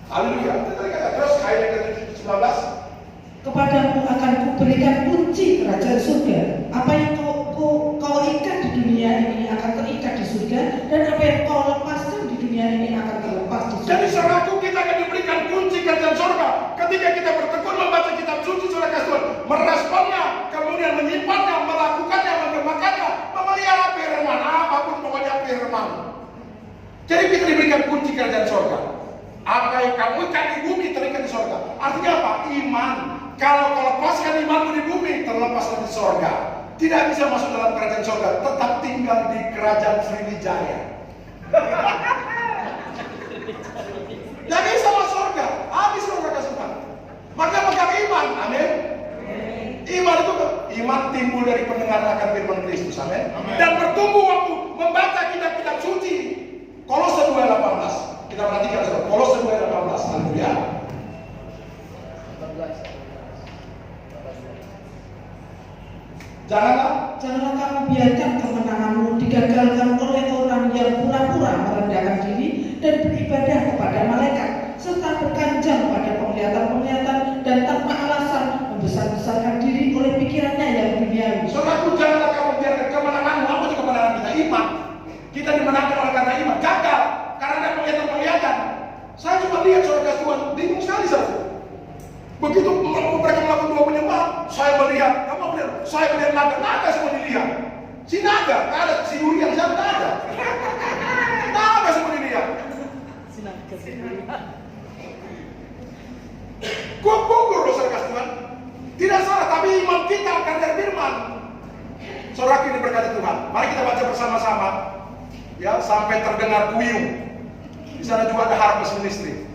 Haleluya. Terus ayat ke-19. Kepadamu akan kuberikan kunci kerajaan surga. Apa yang kau ikat di dunia ini akan terikat di surga, dan apa yang kau lepaskan di dunia ini akan terlepas di surga. Jadi seraku kita akan diberikan kunci kerajaan surga. Ketika kita bertekun membaca kitab suci, saudara kasih Tuhan, meresponnya, kemudian menyimpannya, melakukannya Jadi kita diberikan kunci kerajaan sorga. Apa yang kamu ikat di bumi terikat di sorga. Artinya apa? Iman. Kalau kau lepaskan imanmu di bumi, terlepas di sorga. Tidak bisa masuk dalam kerajaan sorga, tetap tinggal di kerajaan Sriwijaya. Tidak bisa masuk sorga, habis sorga kasih Tuhan. Maka pegang iman, amin. Iman itu iman timbul dari pendengaran akan firman Kristus, amin. Dan bertumbuh waktu membaca kitab-kitab suci. Kolose 2:18. Kita perhatikan saudara, Kolose 2:18. Haleluya. Janganlah kamu biarkan kemenanganmu digagalkan oleh orang yang pura-pura merendahkan diri dan beribadah kepada malaikat, serta berkanjang pada penglihatan-penglihatan dan tanpa alasan membesar-besarkan diri oleh pikirannya yang duniawi. Saudaraku, janganlah kamu biarkan kemenanganmu. Apa itu kemenangan kita? Iman. Kita dimenangkan oleh karena iman. Gagal karena ada penglihatan-penglihatan. Saya cuma lihat saudara Tuhan, bingung sekali saudara. Begitu mereka melakukan dua penyembahan, saya melihat, kamu melihat, saya melihat naga semua dilihat. Si naga, nggak ada, si durian siapa nggak ada. Naga semua dilihat. Gugur loh saudara Tuhan. Tidak salah, tapi iman kita akan dari firman. Saudara ini berkata Tuhan. Mari kita baca bersama-sama, ya sampai terdengar kuyung. Di sana juga ada Harvest Ministry.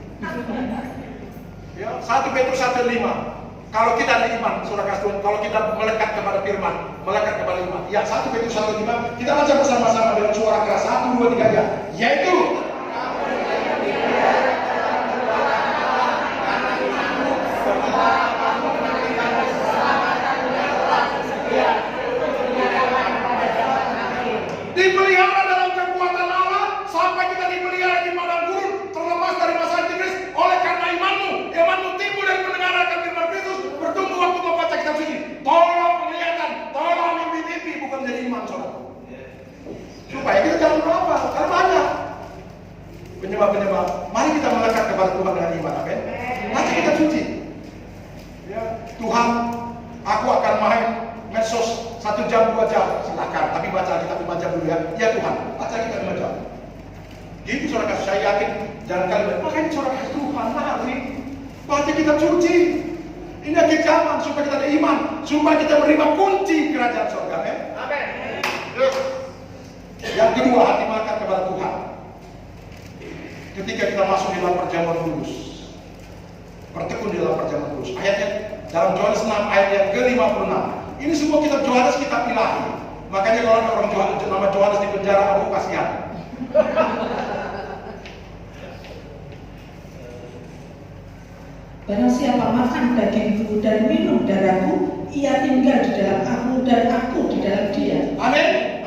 Ya, 1 Petrus 1:5. Kalau kita ada iman, saudara Tuhan, kalau kita melekat kepada firman, melekat kepada iman. Ya, 1 Petrus 1:5. Kita baca bersama-sama dengan suara keras. 1, 2, 3 ya. Yaitu dipelihara dalam kekuatan Allah sampai kita dipelihara di padang gurun, terlepas dari masa antikris oleh karena imanmu timbul dari pendengaran akan firman Kristus, bertumbuh waktu membaca kitab suci. Tolong penglihatan, tolong mimpi-mimpi, bukan menjadi iman saudara. Supaya kita jangan berapa, karena banyak penyebab-penyebab. Mari kita melekat kepada Tuhan dengan iman, amin. Baca kitab suci. Ya, Tuhan, aku akan main medsos 1 jam 2 jam, silakan. Tapi baca kitab dibaca dulu ya. Ya Tuhan, baca kitab dibaca. Gitu saudara, saya yakin jangan kalian. Makanya saudara Tuhan mari baca kitab suci. Ini akhir zaman supaya kita ada iman, supaya kita menerima kunci kerajaan surga. Amin. Yang kedua, hati melekat kepada Tuhan. Ketika kita masuk di dalam perjamuan kudus, bertekun di dalam perjamuan kudus. Ayatnya dalam Yohanes 6 ayat yang ke-56. Ini semua kitab Yohanes, kitab ilahi. Makanya kalau ada orang nama Yohanes di penjara, aku kasihan. Barang siapa makan dagingku dan minum darahku, ia tinggal di dalam aku dan aku di dalam dia. Amin.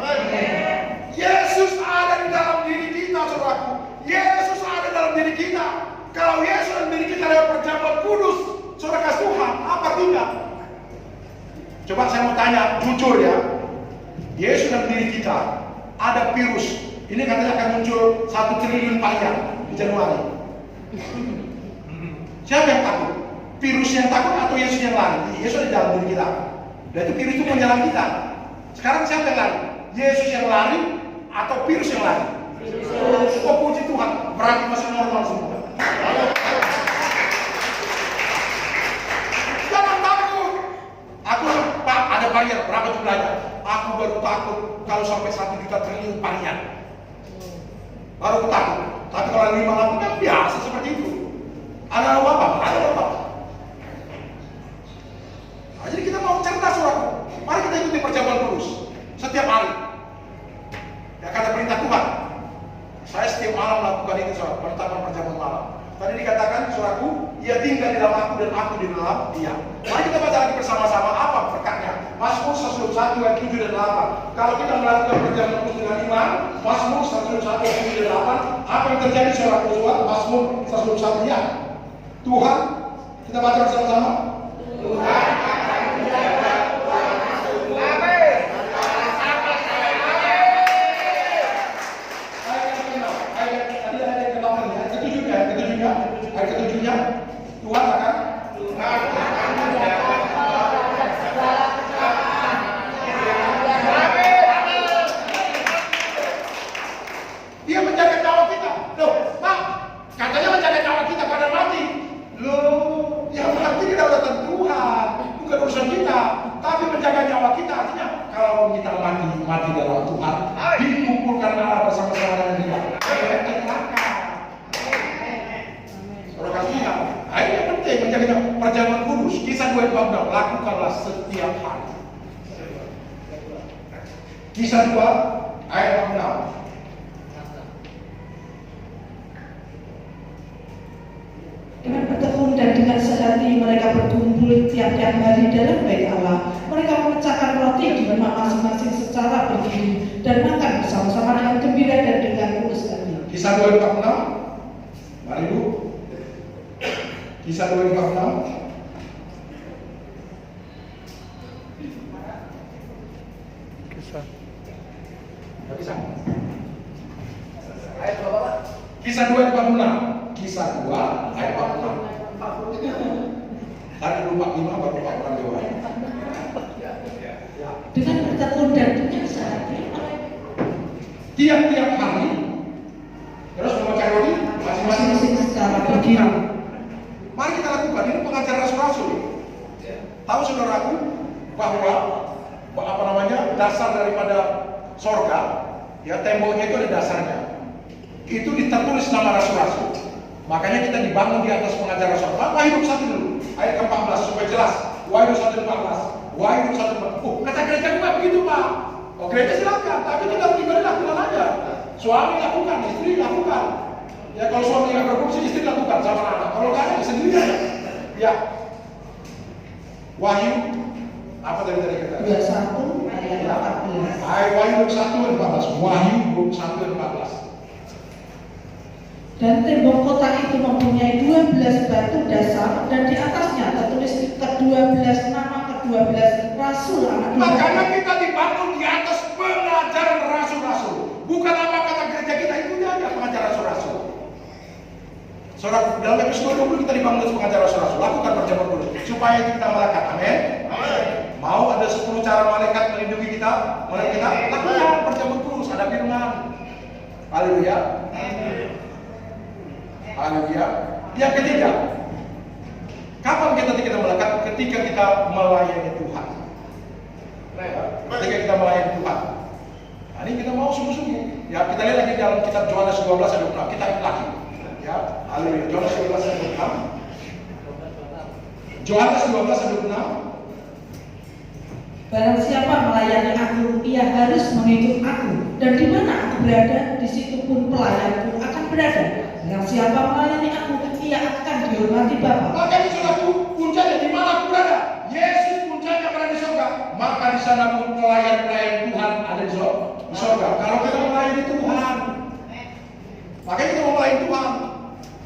Yesus ada di dalam diri kita, saudaraku. Yesus ada dalam diri kita. Kalau Yesus dalam diri kita adalah perjamuan kudus, saudara Tuhan, apa tidak? Coba saya mau tanya, jujur ya. Yesus dalam diri kita ada virus. Ini katanya akan muncul 1 triliun varian di Januari. Siapa yang takut? Virus yang takut atau Yesus yang lari? Yesus ada di dalam diri kita. Dan itu virus itu menyerang kita. Sekarang siapa yang lari? Yesus yang lari atau virus yang lari? Oh puji Tuhan, berarti masih normal semua. Jangan takut. Aku Pak, ada varian, berapa jumlahnya? Aku baru takut kalau sampai 1 juta triliun varian. Baru aku takut. Tapi kalau 5 kan biasa seperti itu. Ada apa? Ada apa? Nah, jadi kita mau cerdas saudaraku. Mari kita ikuti perjamuan kudus setiap hari. Ya kata perintah Tuhan. Saya setiap malam melakukan itu saudara, penetapan perjamuan malam. Tadi dikatakan saudaraku, ia tinggal di dalam aku dan aku di dalam dia. Mari kita baca lagi bersama-sama apa berkatnya. Mazmur 101 ayat 7 dan 8. Kalau kita melakukan perjamuan kudus dengan iman, Mazmur 101 ayat 7 dan 8, apa yang terjadi saudaraku? Mazmur 101 ya. Tuhan, kita baca bersama-sama. Tuhan akan menjaga Tuhan masukmu. Amin. Ayat ketujuhnya, Tuhan akan menjaga segala kecelakaan. Dia menjaga nyawa kita. Tuhan, dikumpulkan Allah bersama-sama dengan dia. Saudara kasih lihat, ini yang penting menjaga perjamuan kudus. Kisah 2 bab 6, lakukanlah setiap hari. Kisah 2 ayat 6. Dengan bertekun dan dengan sehati mereka berkumpul tiap-tiap hari dalam bait Allah. Mereka memecahkan roti di rumah masing-masing secara berdiri dan makan bersama-sama dengan gembira dan dengan tulus hati. Kisah 2 bab 6. Mari Bu. Kisah 2 bab 6. Kisah 2 bab 6. Kisah 2 ayat 46. Tadi lupa 5 baru 46 dewa. Dengan bertekun dan dengan sehati Tiap-tiap hari terus membaca roti masing-masing secara berdiri. Mari kita lakukan, ini pengajaran rasul-rasul. Tahu saudaraku bahwa dasar daripada sorga, ya temboknya itu ada dasarnya. Itu ditulis nama rasul-rasul. Makanya kita dibangun di atas pengajaran rasul. Wahyu 1 dulu, ayat ke-14 supaya jelas. Wahyu 1:14. Wahyu 1:14. Kata gereja juga begitu, Pak. Oh, gereja silakan, tapi kita pribadi lakukan aja. Suami lakukan, istri lakukan. Ya kalau suami nggak berfungsi, istri lakukan sama anak. Kalau nggak ada, sendiri aja. Ya. Wahyu apa tadi kita? 21 ayat 14. Wahyu 1:14. Wahyu 1:14. Dan tembok kota itu mempunyai 12 batu dasar dan di atasnya tertulis ke-12 nama ke-12 rasul anak domba. Makanya kita dibangun di atas pengajaran rasul-rasul. Bukan apa kata gereja kita itu aja pengajaran rasul-rasul. Saudara, dalam episode 20 kita dibangun di pengajaran rasul-rasul. Lakukan perjamuan dulu supaya kita malaikat. Amin. Mau ada 10 cara malaikat melindungi kita, lakukan perjamuan kudus, ada firman. Haleluya. Haleluya. Yang ketiga, kapan kita melekat? Ketika kita melayani Tuhan. Ketika kita melayani Tuhan. Nah, ini kita mau sungguh-sungguh. Ya, kita lihat lagi dalam kitab Yohanes 12 ayat 26. Kita ikut lagi. Ya, haleluya. Yohanes 12 ayat 26. Yohanes 12 ayat 26. Barang siapa melayani aku, ia harus mengikut aku. Dan di mana aku berada, di situ pun pelayanku akan berada. Barang siapa melayani aku, ia akan dihormati Bapa. Maka di surgaku puncaknya di mana aku berada? Yesus puncaknya berada di surga. Maka di sana pun pelayan-pelayan Tuhan ada di surga. Kalau kita melayani Tuhan, makanya kita mau melayani Tuhan.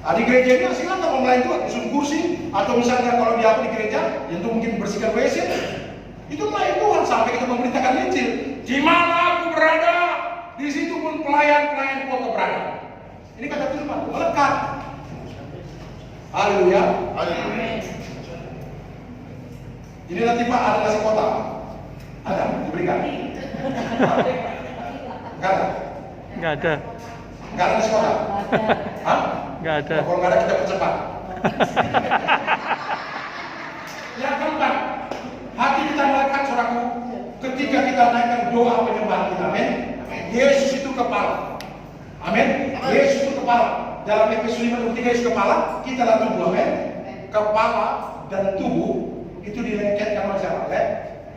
Nah, di gereja ini silakan mau melayani Tuhan, disuruh kursi atau misalnya kalau di di gereja, itu mungkin bersihkan WC. Itu melayani Tuhan sampai kita memberitakan Injil. Di mana aku berada, di situ pun pelayan-pelayan Tuhan berada. Ini kata firman, melekat. Haleluya. Amin. Ini nanti Pak ada nasi kotak. Ada, diberikan. Enggak ada. Enggak ada. Enggak ada nasi kotak. Hah? Enggak ada. Kalau enggak ada kita percepat. Yang keempat, hati kita melekat saudaraku ketika kita naikkan doa penyembahan kita. Amin. Yesus itu kepala. Amin. Yesus itu kepala. Dalam Efesus 5:3 Yesus kepala, kita adalah tubuh. Amin. Kepala dan tubuh itu dilekatkan oleh siapa?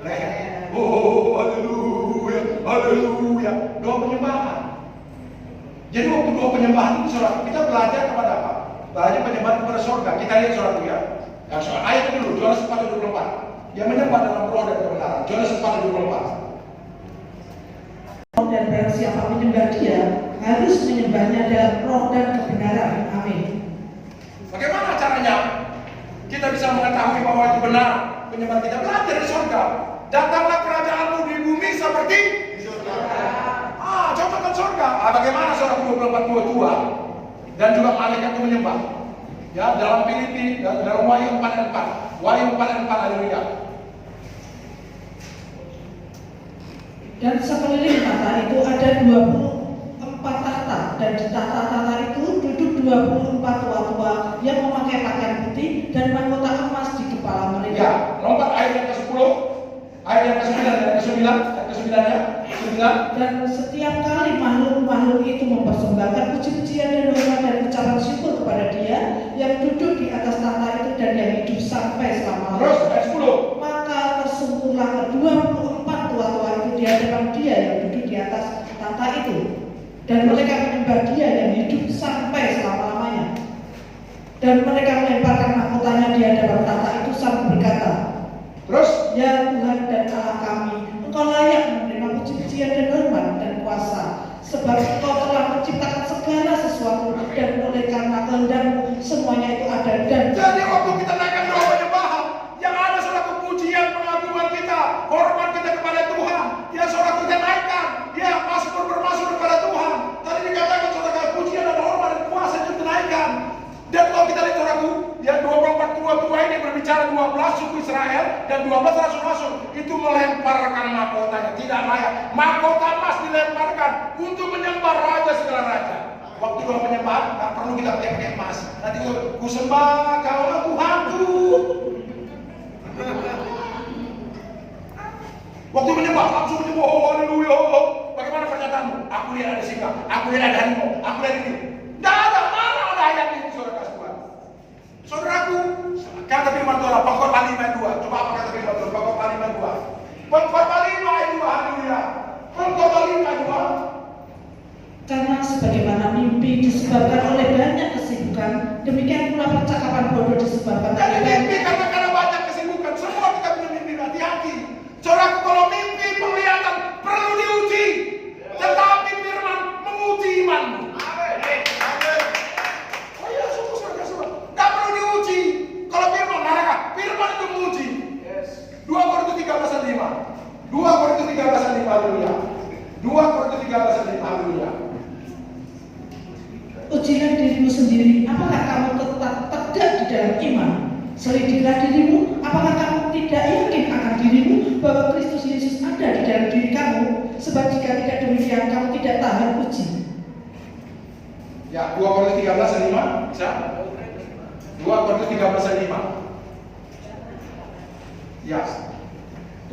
Leher. Oh, haleluya, haleluya. Doa penyembahan. Jadi waktu doa penyembahan itu saudara, kita belajar kepada apa? Belajar penyembahan kepada surga. Kita lihat saudara ya. Yang soal ayat dulu, Yohanes 4:24. Dia menyembah dalam roh dan kebenaran. Yohanes 4:24. Dan barang siapa menyembah dia, harus menyembahnya dalam roh dan kebenaran. Amin. Bagaimana caranya kita bisa mengetahui bahwa itu benar penyembahan kita? Belajar di surga. Datanglah kerajaanmu di bumi seperti di surga. Cocokkan surga. Bagaimana surah 24:22 dan juga malaikat itu menyembah. Ya, dalam Filipi, dalam Wahyu 4:4. Wahyu 4:4, haleluya. Dan sekeliling tahta itu ada 24 tahta, dan di tahta-tahta itu duduk 24 tua-tua yang memakai pakaian putih dan mahkota emas di kepala mereka. Ya, lompat ayat yang ke-10, ayat yang ke-9 dan ke-9, ayat ke-9-nya, 9 Dan setiap kali makhluk-makhluk itu mempersembahkan puji-pujian dan hormat dan ucapan syukur kepada Dia yang duduk di atas tahta itu dan yang hidup sampai selama-lamanya. Terus ayat 10. Maka tersungkurlah ke-24 tua-tua itu di hadapan Dia yang duduk di atas tahta itu, dan mereka menyembah Dia yang hidup sampai selama-lamanya. Dan mereka melemparkan mahkotanya di hadapan tahta itu sambil berkata, Terus Ya Tuhan dan Allah kami, Engkau layak menerima puji-pujian dan hormat dan kuasa, sebab Engkau telah menciptakan segala sesuatu, dan oleh karena kehendak-Mu semuanya itu ada. Dan jadi waktu kita naikkan doa penyembahan, yang ada saudara pujian, pengagungan kita, hormat kita kepada Tuhan, yang saudara kita naikkan, ya Mazmur bermasuk kepada Tuhan. Tadi dikatakan saudara pujian dan hormat dan kuasa itu dinaikkan. Dan kalau kita lihat saudaraku, yang 24 tua-tua ini berbicara 12 suku Israel dan 12 rasul-rasul itu melemparkan mahkotanya, tidak layak. Mahkota emas dilemparkan untuk menyembah raja segala raja. Waktu doa penyembahan nggak perlu kita pakai emas. Nanti ku sembah Kaulah Tuhanku. Waktu menyembah langsung menyembah, oh haleluya, oh. Bagaimana pernyataanmu? Aku lihat ada singa, aku lihat ada harimau, aku lihat ini. Tidak ada, mana ada ayat ini saudara Tuhan. Saudaraku, kata firman Tuhan, Pengkhotbah 5 ayat 2. Coba apa kata firman Tuhan? Pengkhotbah 5 ayat 2. Pengkhotbah 5 ayat 2, haleluya. Pengkhotbah 5 ayat 2. karena sebagaimana mimpi disebabkan oleh banyak kesibukan, demikian pula percakapan bodoh disebabkan Jadi oleh mimpi banyak. karena banyak kesibukan. Semua kita punya mimpi, hati-hati. Saudaraku, kalau mimpi penglihatan perlu diuji, tetapi firman menguji imanmu. Oh iya, saudara. Nggak perlu diuji. Kalau firman, manakah? Firman itu menguji. 2 Korintus 13 ayat 5. 2 Korintus 13 ayat 5, haleluya. 2 Korintus 13 ayat 5, haleluya. Ujilah dirimu sendiri, apakah kamu tetap tegak di dalam iman? Selidiklah dirimu, apakah kamu tidak yakin akan dirimu bahwa Kristus Yesus ada di dalam diri kamu? Sebab jika tidak demikian, kamu tidak tahan uji. Ya, 2 Korintus 13 ayat 5, bisa? 2 Korintus 13 ayat 5. Ya.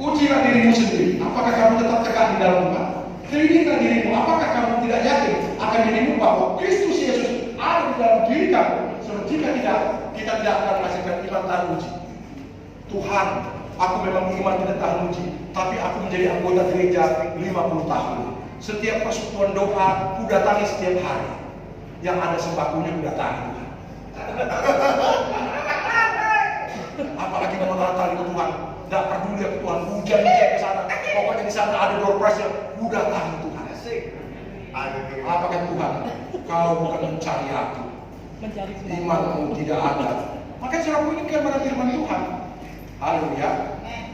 Ujilah dirimu sendiri, apakah kamu tetap tegak di dalam iman? Selidiklah dirimu, apakah kamu tidak yakin akan dirimu bahwa Kristus Yesus ada di dalam diri kamu? Sebab jika tidak, kita tidak akan menghasilkan iman tahan uji. Tuhan, aku memang iman tidak tahan uji, tapi aku menjadi anggota gereja 50 tahun. Setiap persekutuan doa, ku datangi setiap hari. Yang ada sembakonya ku datangi Tuhan. Apalagi mau datang ke Tuhan, tidak peduli ya Tuhan, hujan ke sana, pokoknya di sana ada door prize, ku datangi Tuhan. Apakah Tuhan, kau bukan mencari aku, imanmu tidak ada. Makanya saudaraku, ini bukan pada firman Tuhan. Haleluya.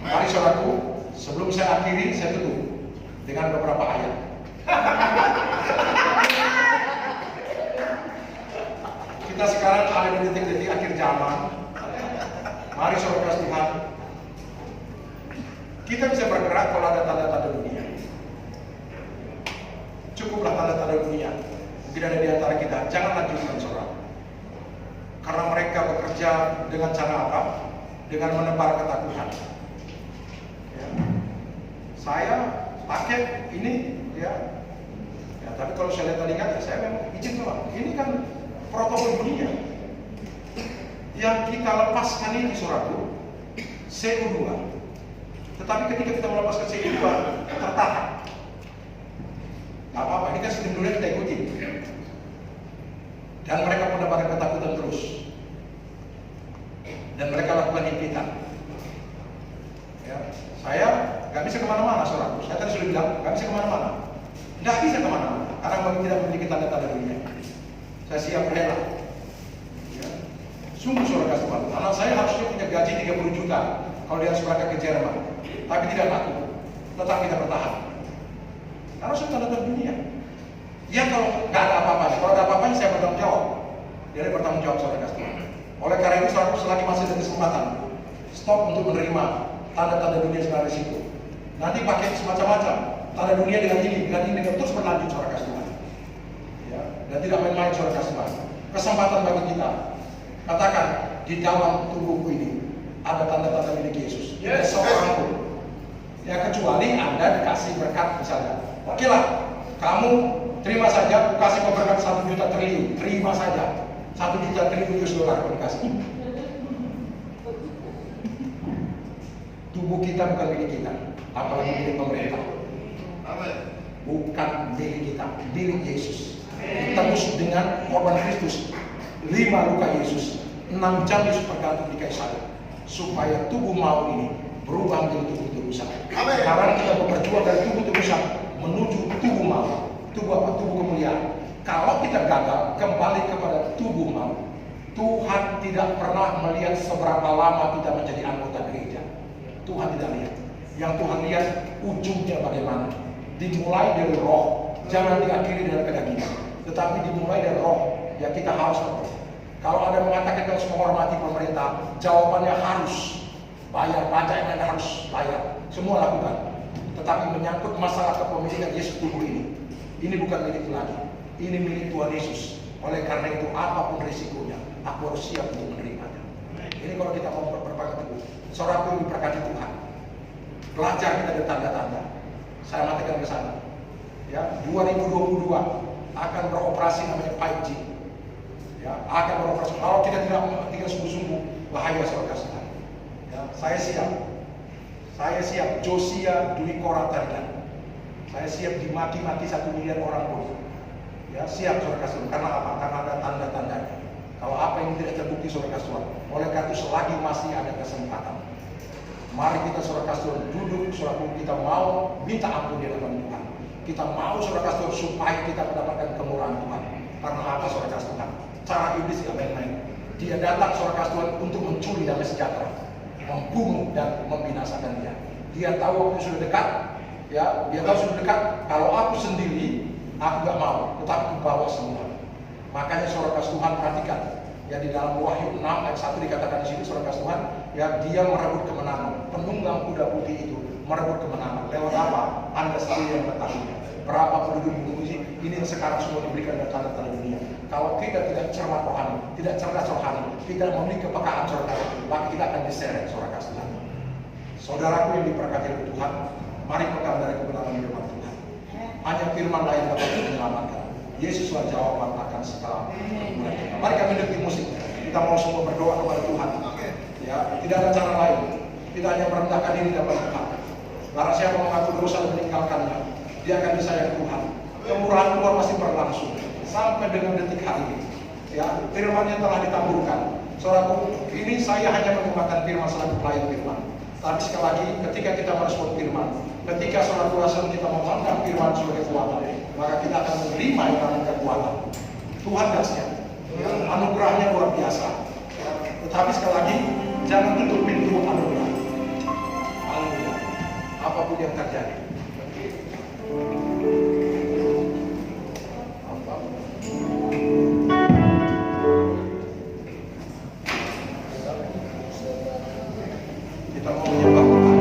Mari saudaraku, sebelum saya akhiri, saya tutup dengan beberapa ayat. Kita sekarang ada di detik-detik akhir zaman. Mari saudara kasih Tuhan, kita bisa bergerak kalau ada tanda-tanda dunia. Cukuplah tanda-tanda dunia. Mungkin ada di antara kita, jangan lanjutkan saudara. Karena mereka bekerja dengan cara apa? Dengan menebar ketakutan. Ya. Saya pakai ini, ya. Tapi kalau saya lihat tadi kan, saya memang izin doang. Ini kan protokol dunia. Yang kita lepaskan ini saudaraku, CO2. Tetapi ketika kita melepaskan CO2, tertahan. Gak apa-apa, ini kan sistem dunia kita ikuti. Dan mereka menebarkan ketakutan terus. Dan mereka lakukan himpitan. Ya, saya gak bisa kemana-mana saudaraku. Saya tadi sudah bilang, gak bisa kemana-mana. Gak bisa kemana-mana, karena kami tidak memiliki tanda-tanda dunia. Saya siap rela. Ya. Sungguh saudara kasih Tuhan, anak saya harusnya punya gaji 30 juta kalau dia harus berangkat ke Jerman. Tapi tidak laku, tetap kita bertahan. Karena sudah tanda-tanda dunia. Ya kalau nggak ada apa-apa, kalau ada apa-apa saya bertanggung jawab. Dia ada bertanggung jawab saudara kasih Tuhan. Oleh karena itu saudara, selagi masih ada kesempatan, stop untuk menerima tanda-tanda dunia segala risiko. Nanti pakai semacam-macam tanda dunia dengan ini terus berlanjut saudara kasih Tuhan. Ya, dan tidak main-main saudara kasih Tuhan. Kesempatan bagi kita. Katakan di dalam tubuhku ini ada tanda-tanda milik Yesus. Seorang pun. Ya kecuali Anda dikasih berkat misalnya. Oke lah, kamu terima saja, aku kasih kau berkat 1 juta triliun, terima saja. 1 juta triliun US dollar aku dikasih. Tubuh kita bukan milik kita, apalagi milik pemerintah. Bukan milik kita, milik Yesus. Tebus dengan korban Kristus, 5 luka Yesus, 6 jam Yesus bergantung di kayu salib, supaya tubuh maut ini berubah menjadi tubuh tebusan. Sekarang kita berjuang dari tubuh tebusan menuju tubuh maut. Tubuh apa? Tubuh kemuliaan. Kalau kita gagal kembali kepada tubuh maut, Tuhan tidak pernah melihat seberapa lama kita menjadi anggota gereja. Tuhan tidak lihat. Yang Tuhan lihat ujungnya bagaimana. Dimulai dari roh, jangan diakhiri dari kedagingan, tetapi dimulai dari roh. Ya kita harus apa? Kalau ada mengatakan kita harus menghormati pemerintah, jawabannya harus. Bayar pajak yang harus bayar, semua lakukan. Tetapi menyangkut masalah kepemilikan Yesus tubuh ini bukan milik lagi, ini milik Tuhan Yesus. Oleh karena itu apapun risikonya, aku harus siap untuk menerimanya. Ini kalau kita mau berpegang teguh, saudaraku yang diberkati Tuhan, belajar kita dari tanda-tanda. Saya matikan ke sana. Ya, 2022 akan beroperasi namanya 5G. Ya, akan beroperasi. Kalau kita tidak sungguh-sungguh, bahaya saudara sekalian. Ya, saya siap Josia Dwi Korat tarikan. Saya siap dimaki-maki 1 miliar orang pun. Ya, siap saudara kasih. Karena apa? Karena ada tanda-tandanya. Kalau apa yang tidak terbukti saudara kasih. Oleh karena itu selagi masih ada kesempatan, mari kita saudara kasih duduk, saudara kita mau minta ampun di hadapan Tuhan. Kita mau saudara kasih supaya kita mendapatkan kemurahan Tuhan. Karena apa saudara kasih Tuhan? Cara iblis tidak main-main. Dia datang saudara kasih Tuhan untuk mencuri damai sejahtera, membunuh dan membinasakan dia. Dia tahu waktu sudah dekat, ya, dia tahu sudah dekat. Kalau aku sendiri, aku gak mau, tetapi aku bawa semua. Makanya saudara kasih Tuhan perhatikan, ya di dalam Wahyu 6 ayat 1 dikatakan di sini saudara kasih Tuhan, ya dia merebut kemenangan. Penunggang kuda putih itu merebut kemenangan. Lewat apa? Anda sendiri yang mengetahui. Berapa penduduk bumi ini yang sekarang semua diberikan dengan tanda-tanda dunia. Kalau kita tidak cermat rohani, tidak cerdas rohani, tidak memiliki kepekaan saudara, maka kita akan diseret saudara kasih Tuhan. Saudaraku yang diberkati oleh Tuhan, mari pegang dari kebenaran firman Tuhan. Hanya firman lain dapat menyelamatkan. Yesuslah jawaban akan segala pergumulan kita. Mari kami duduk musik. Kita mau semua berdoa kepada Tuhan. Ya, tidak ada cara lain. Kita hanya merendahkan diri dalam Tuhan. Karena siapa mengaku dosa dan meninggalkannya, dia akan disayang Tuhan. Kemurahan Tuhan masih berlangsung sampai dengan detik hari ini. Ya, firman-Nya telah ditaburkan. Saudaraku, ini saya hanya menggunakan firman selaku pelayan firman. Tapi sekali lagi, ketika kita merespon firman, ketika saudara rasa kita memandang firman sebagai kekuatan, maka kita akan menerima yang namanya kekuatan. Tuhan dahsyat, anugerahnya luar biasa. Tetapi sekali lagi, jangan tutup pintu anugerah. Haleluya. Apapun yang terjadi. Kita mau menyembah Tuhan.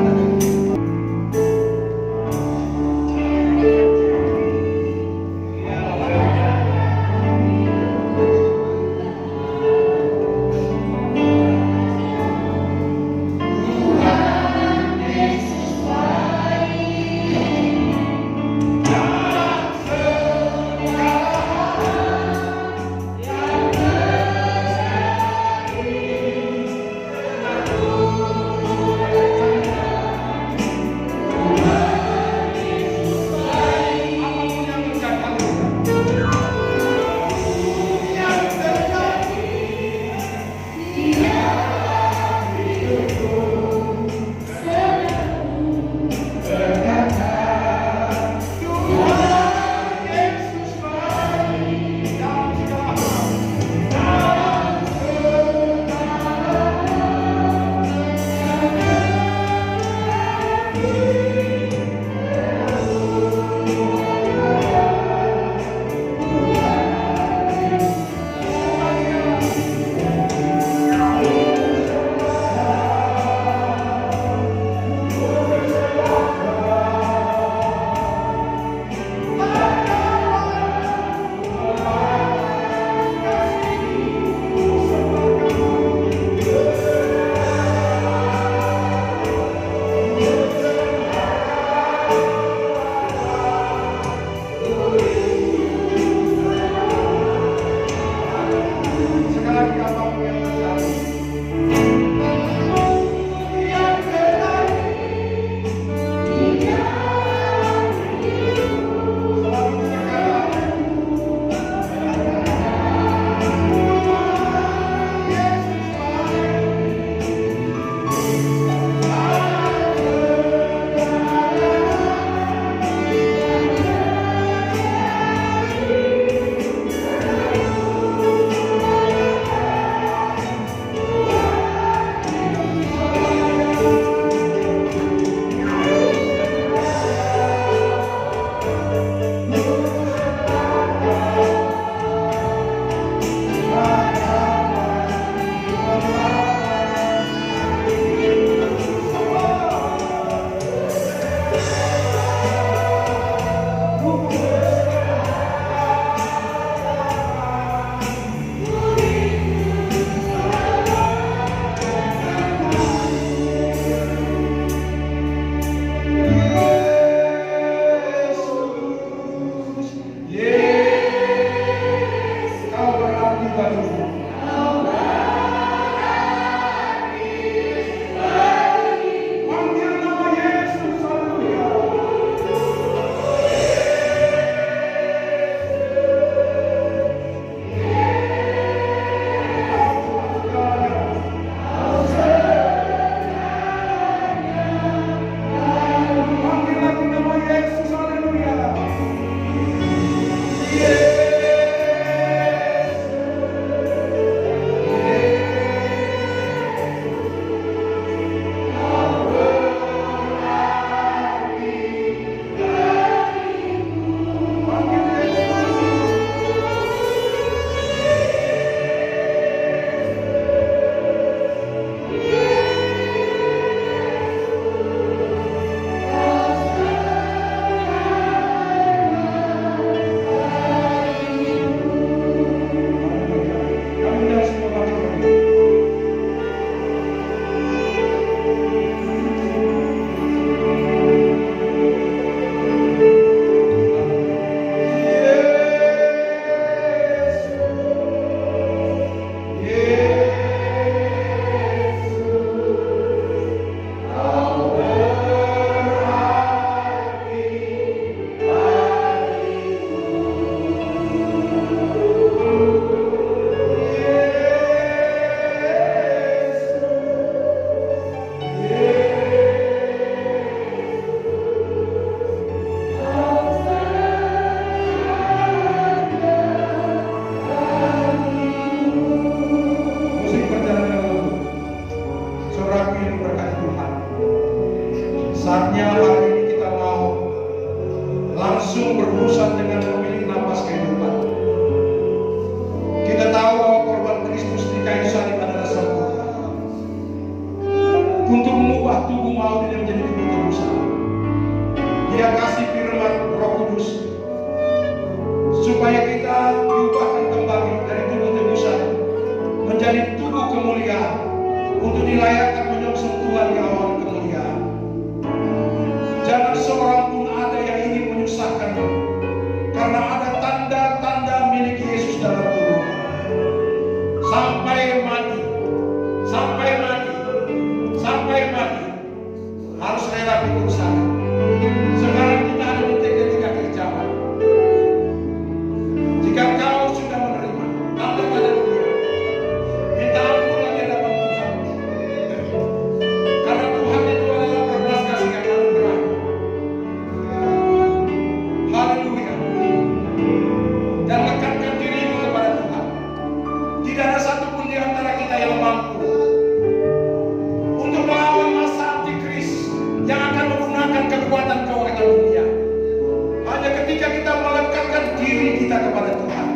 kita kepada Tuhan.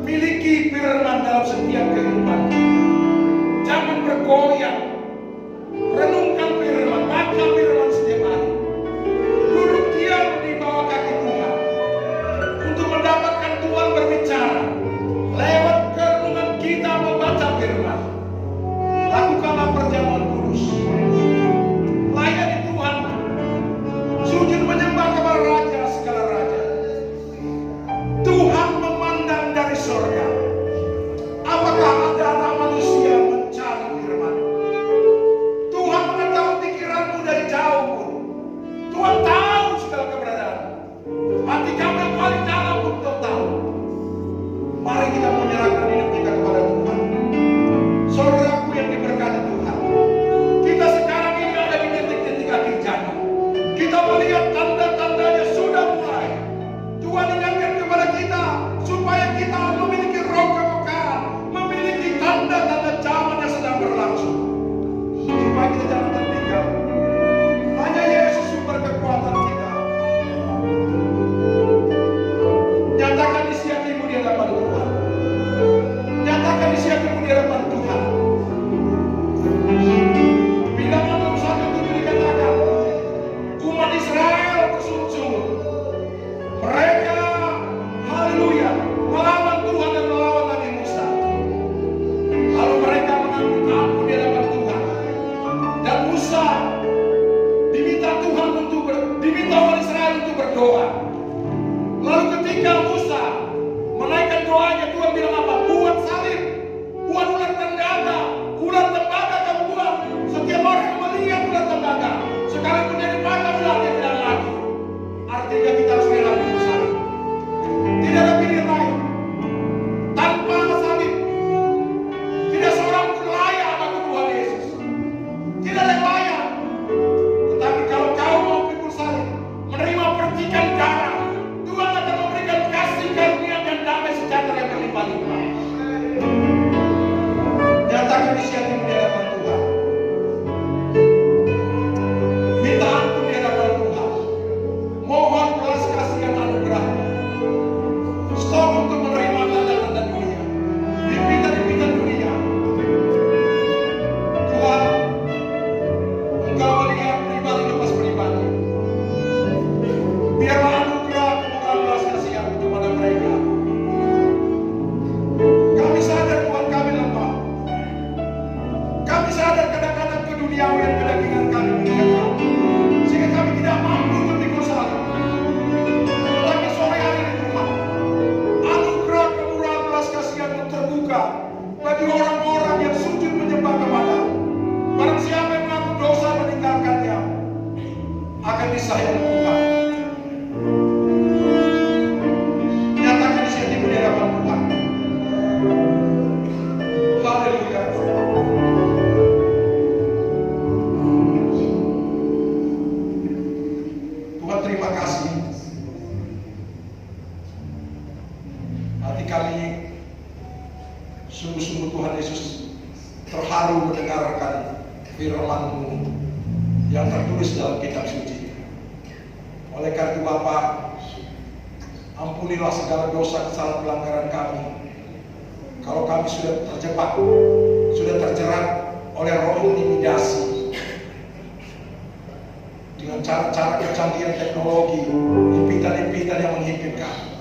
Miliki firman dalam setiap kehidupan. Jangan bergoyang. Renungkan firman, baca firman setiap hari. Duduk diam di bawah kaki Tuhan untuk mendapatkan Tuhan berbicara. Lewat kerenungan kita membaca firman. Lakukanlah perjamuan kudus. Layani Tuhan. Sujud menyembah kepada Raja segala raja. Tuhan memandang dari surga. Apakah ada anak manusia mencari firman? Tuhan mengetahui pikiranmu dari jauh pun. Tuhan tahu segala keberadaan. Hati kamu yang paling dalam pun Tuhan tahu. Mari kita menyerahkan hidup kita kepada Tuhan. Saudaraku yang diberkati Tuhan, kita sekarang ini ada di detik-detik akhir zaman. Kita melihat tanda-tandanya sudah mulai. Tuhan ingatkan kepada kita supaya kita memiliki roh kepekaan, memiliki tanda-tanda zaman yang sedang berlangsung, supaya kita jangan tertinggal. Hanya Yesus sumber kekuatan kita. Nyatakan isi hatimu di hadapan Tuhan. Nyatakan isi hatimu di hadapan Tuhan. Bilangan 1:7 dikatakan, umat Israel bersungguh-sungguh. Mereka, haleluya, melawan Tuhan dan melawan Nabi Musa. Lalu mereka mengambil ampun di hadapan Tuhan. Dan Musa diminta umat Israel untuk berdoa. Lalu ketika Musa menaikkan doanya, Tuhan bilang apa? Buat salib, buat ular tembaga kamu buat. Setiap orang yang melihat ular tembaga, sekalipun dia dipakai ular, dia tidak lagi. Artinya kita harus rela untuk salib. Tidak ada pilihan lain. Tanpa salib, tidak seorang pun layak bagi Tuhan Yesus. Tidak ada yang layak. Tetapi kalau kau mau pikul salib, menerima percikan darah, Tuhan akan memberikan kasih karunia dan damai sejahtera yang berlimpah-limpah. Nyatakan isi hatimu di hadapan Tuhan. Minta ampun di hadapan Tuhan. Mohon belas kasihan anugerah. Stop untuk menerima tanda-tanda dunia, impian-impian dunia. Tuhan, Engkau melihat pribadi lepas pribadi. Biarlah anugerah kemurahan belas kasihan kepada mereka. Kami sadar Tuhan kami lemah. Kami sadar kadang-kadang keduniawian kedagingan kami meninggalkan, sehingga kami tidak mampu untuk pikul salib. Tetapi sore hari ini Tuhan, anugerah kemurahan belas kasihan terbuka bagi orang-orang yang sujud menyembah kepada. Barang siapa yang mengaku dosa meninggalkannya akan disayang Tuhan. Nyatakan isi hatimu di hadapan Tuhan. Haleluya. Tuhan terima kasih. Hati kami sungguh-sungguh Tuhan Yesus terharu mendengarkan firman-Mu yang tertulis dalam kitab suci. Oleh karena itu Bapa, ampunilah segala dosa kesalahan pelanggaran kami. Kalau kami sudah terjebak, sudah terjerat oleh roh intimidasi dengan cara-cara kecanggihan teknologi, impian-impian yang menghimpit kami.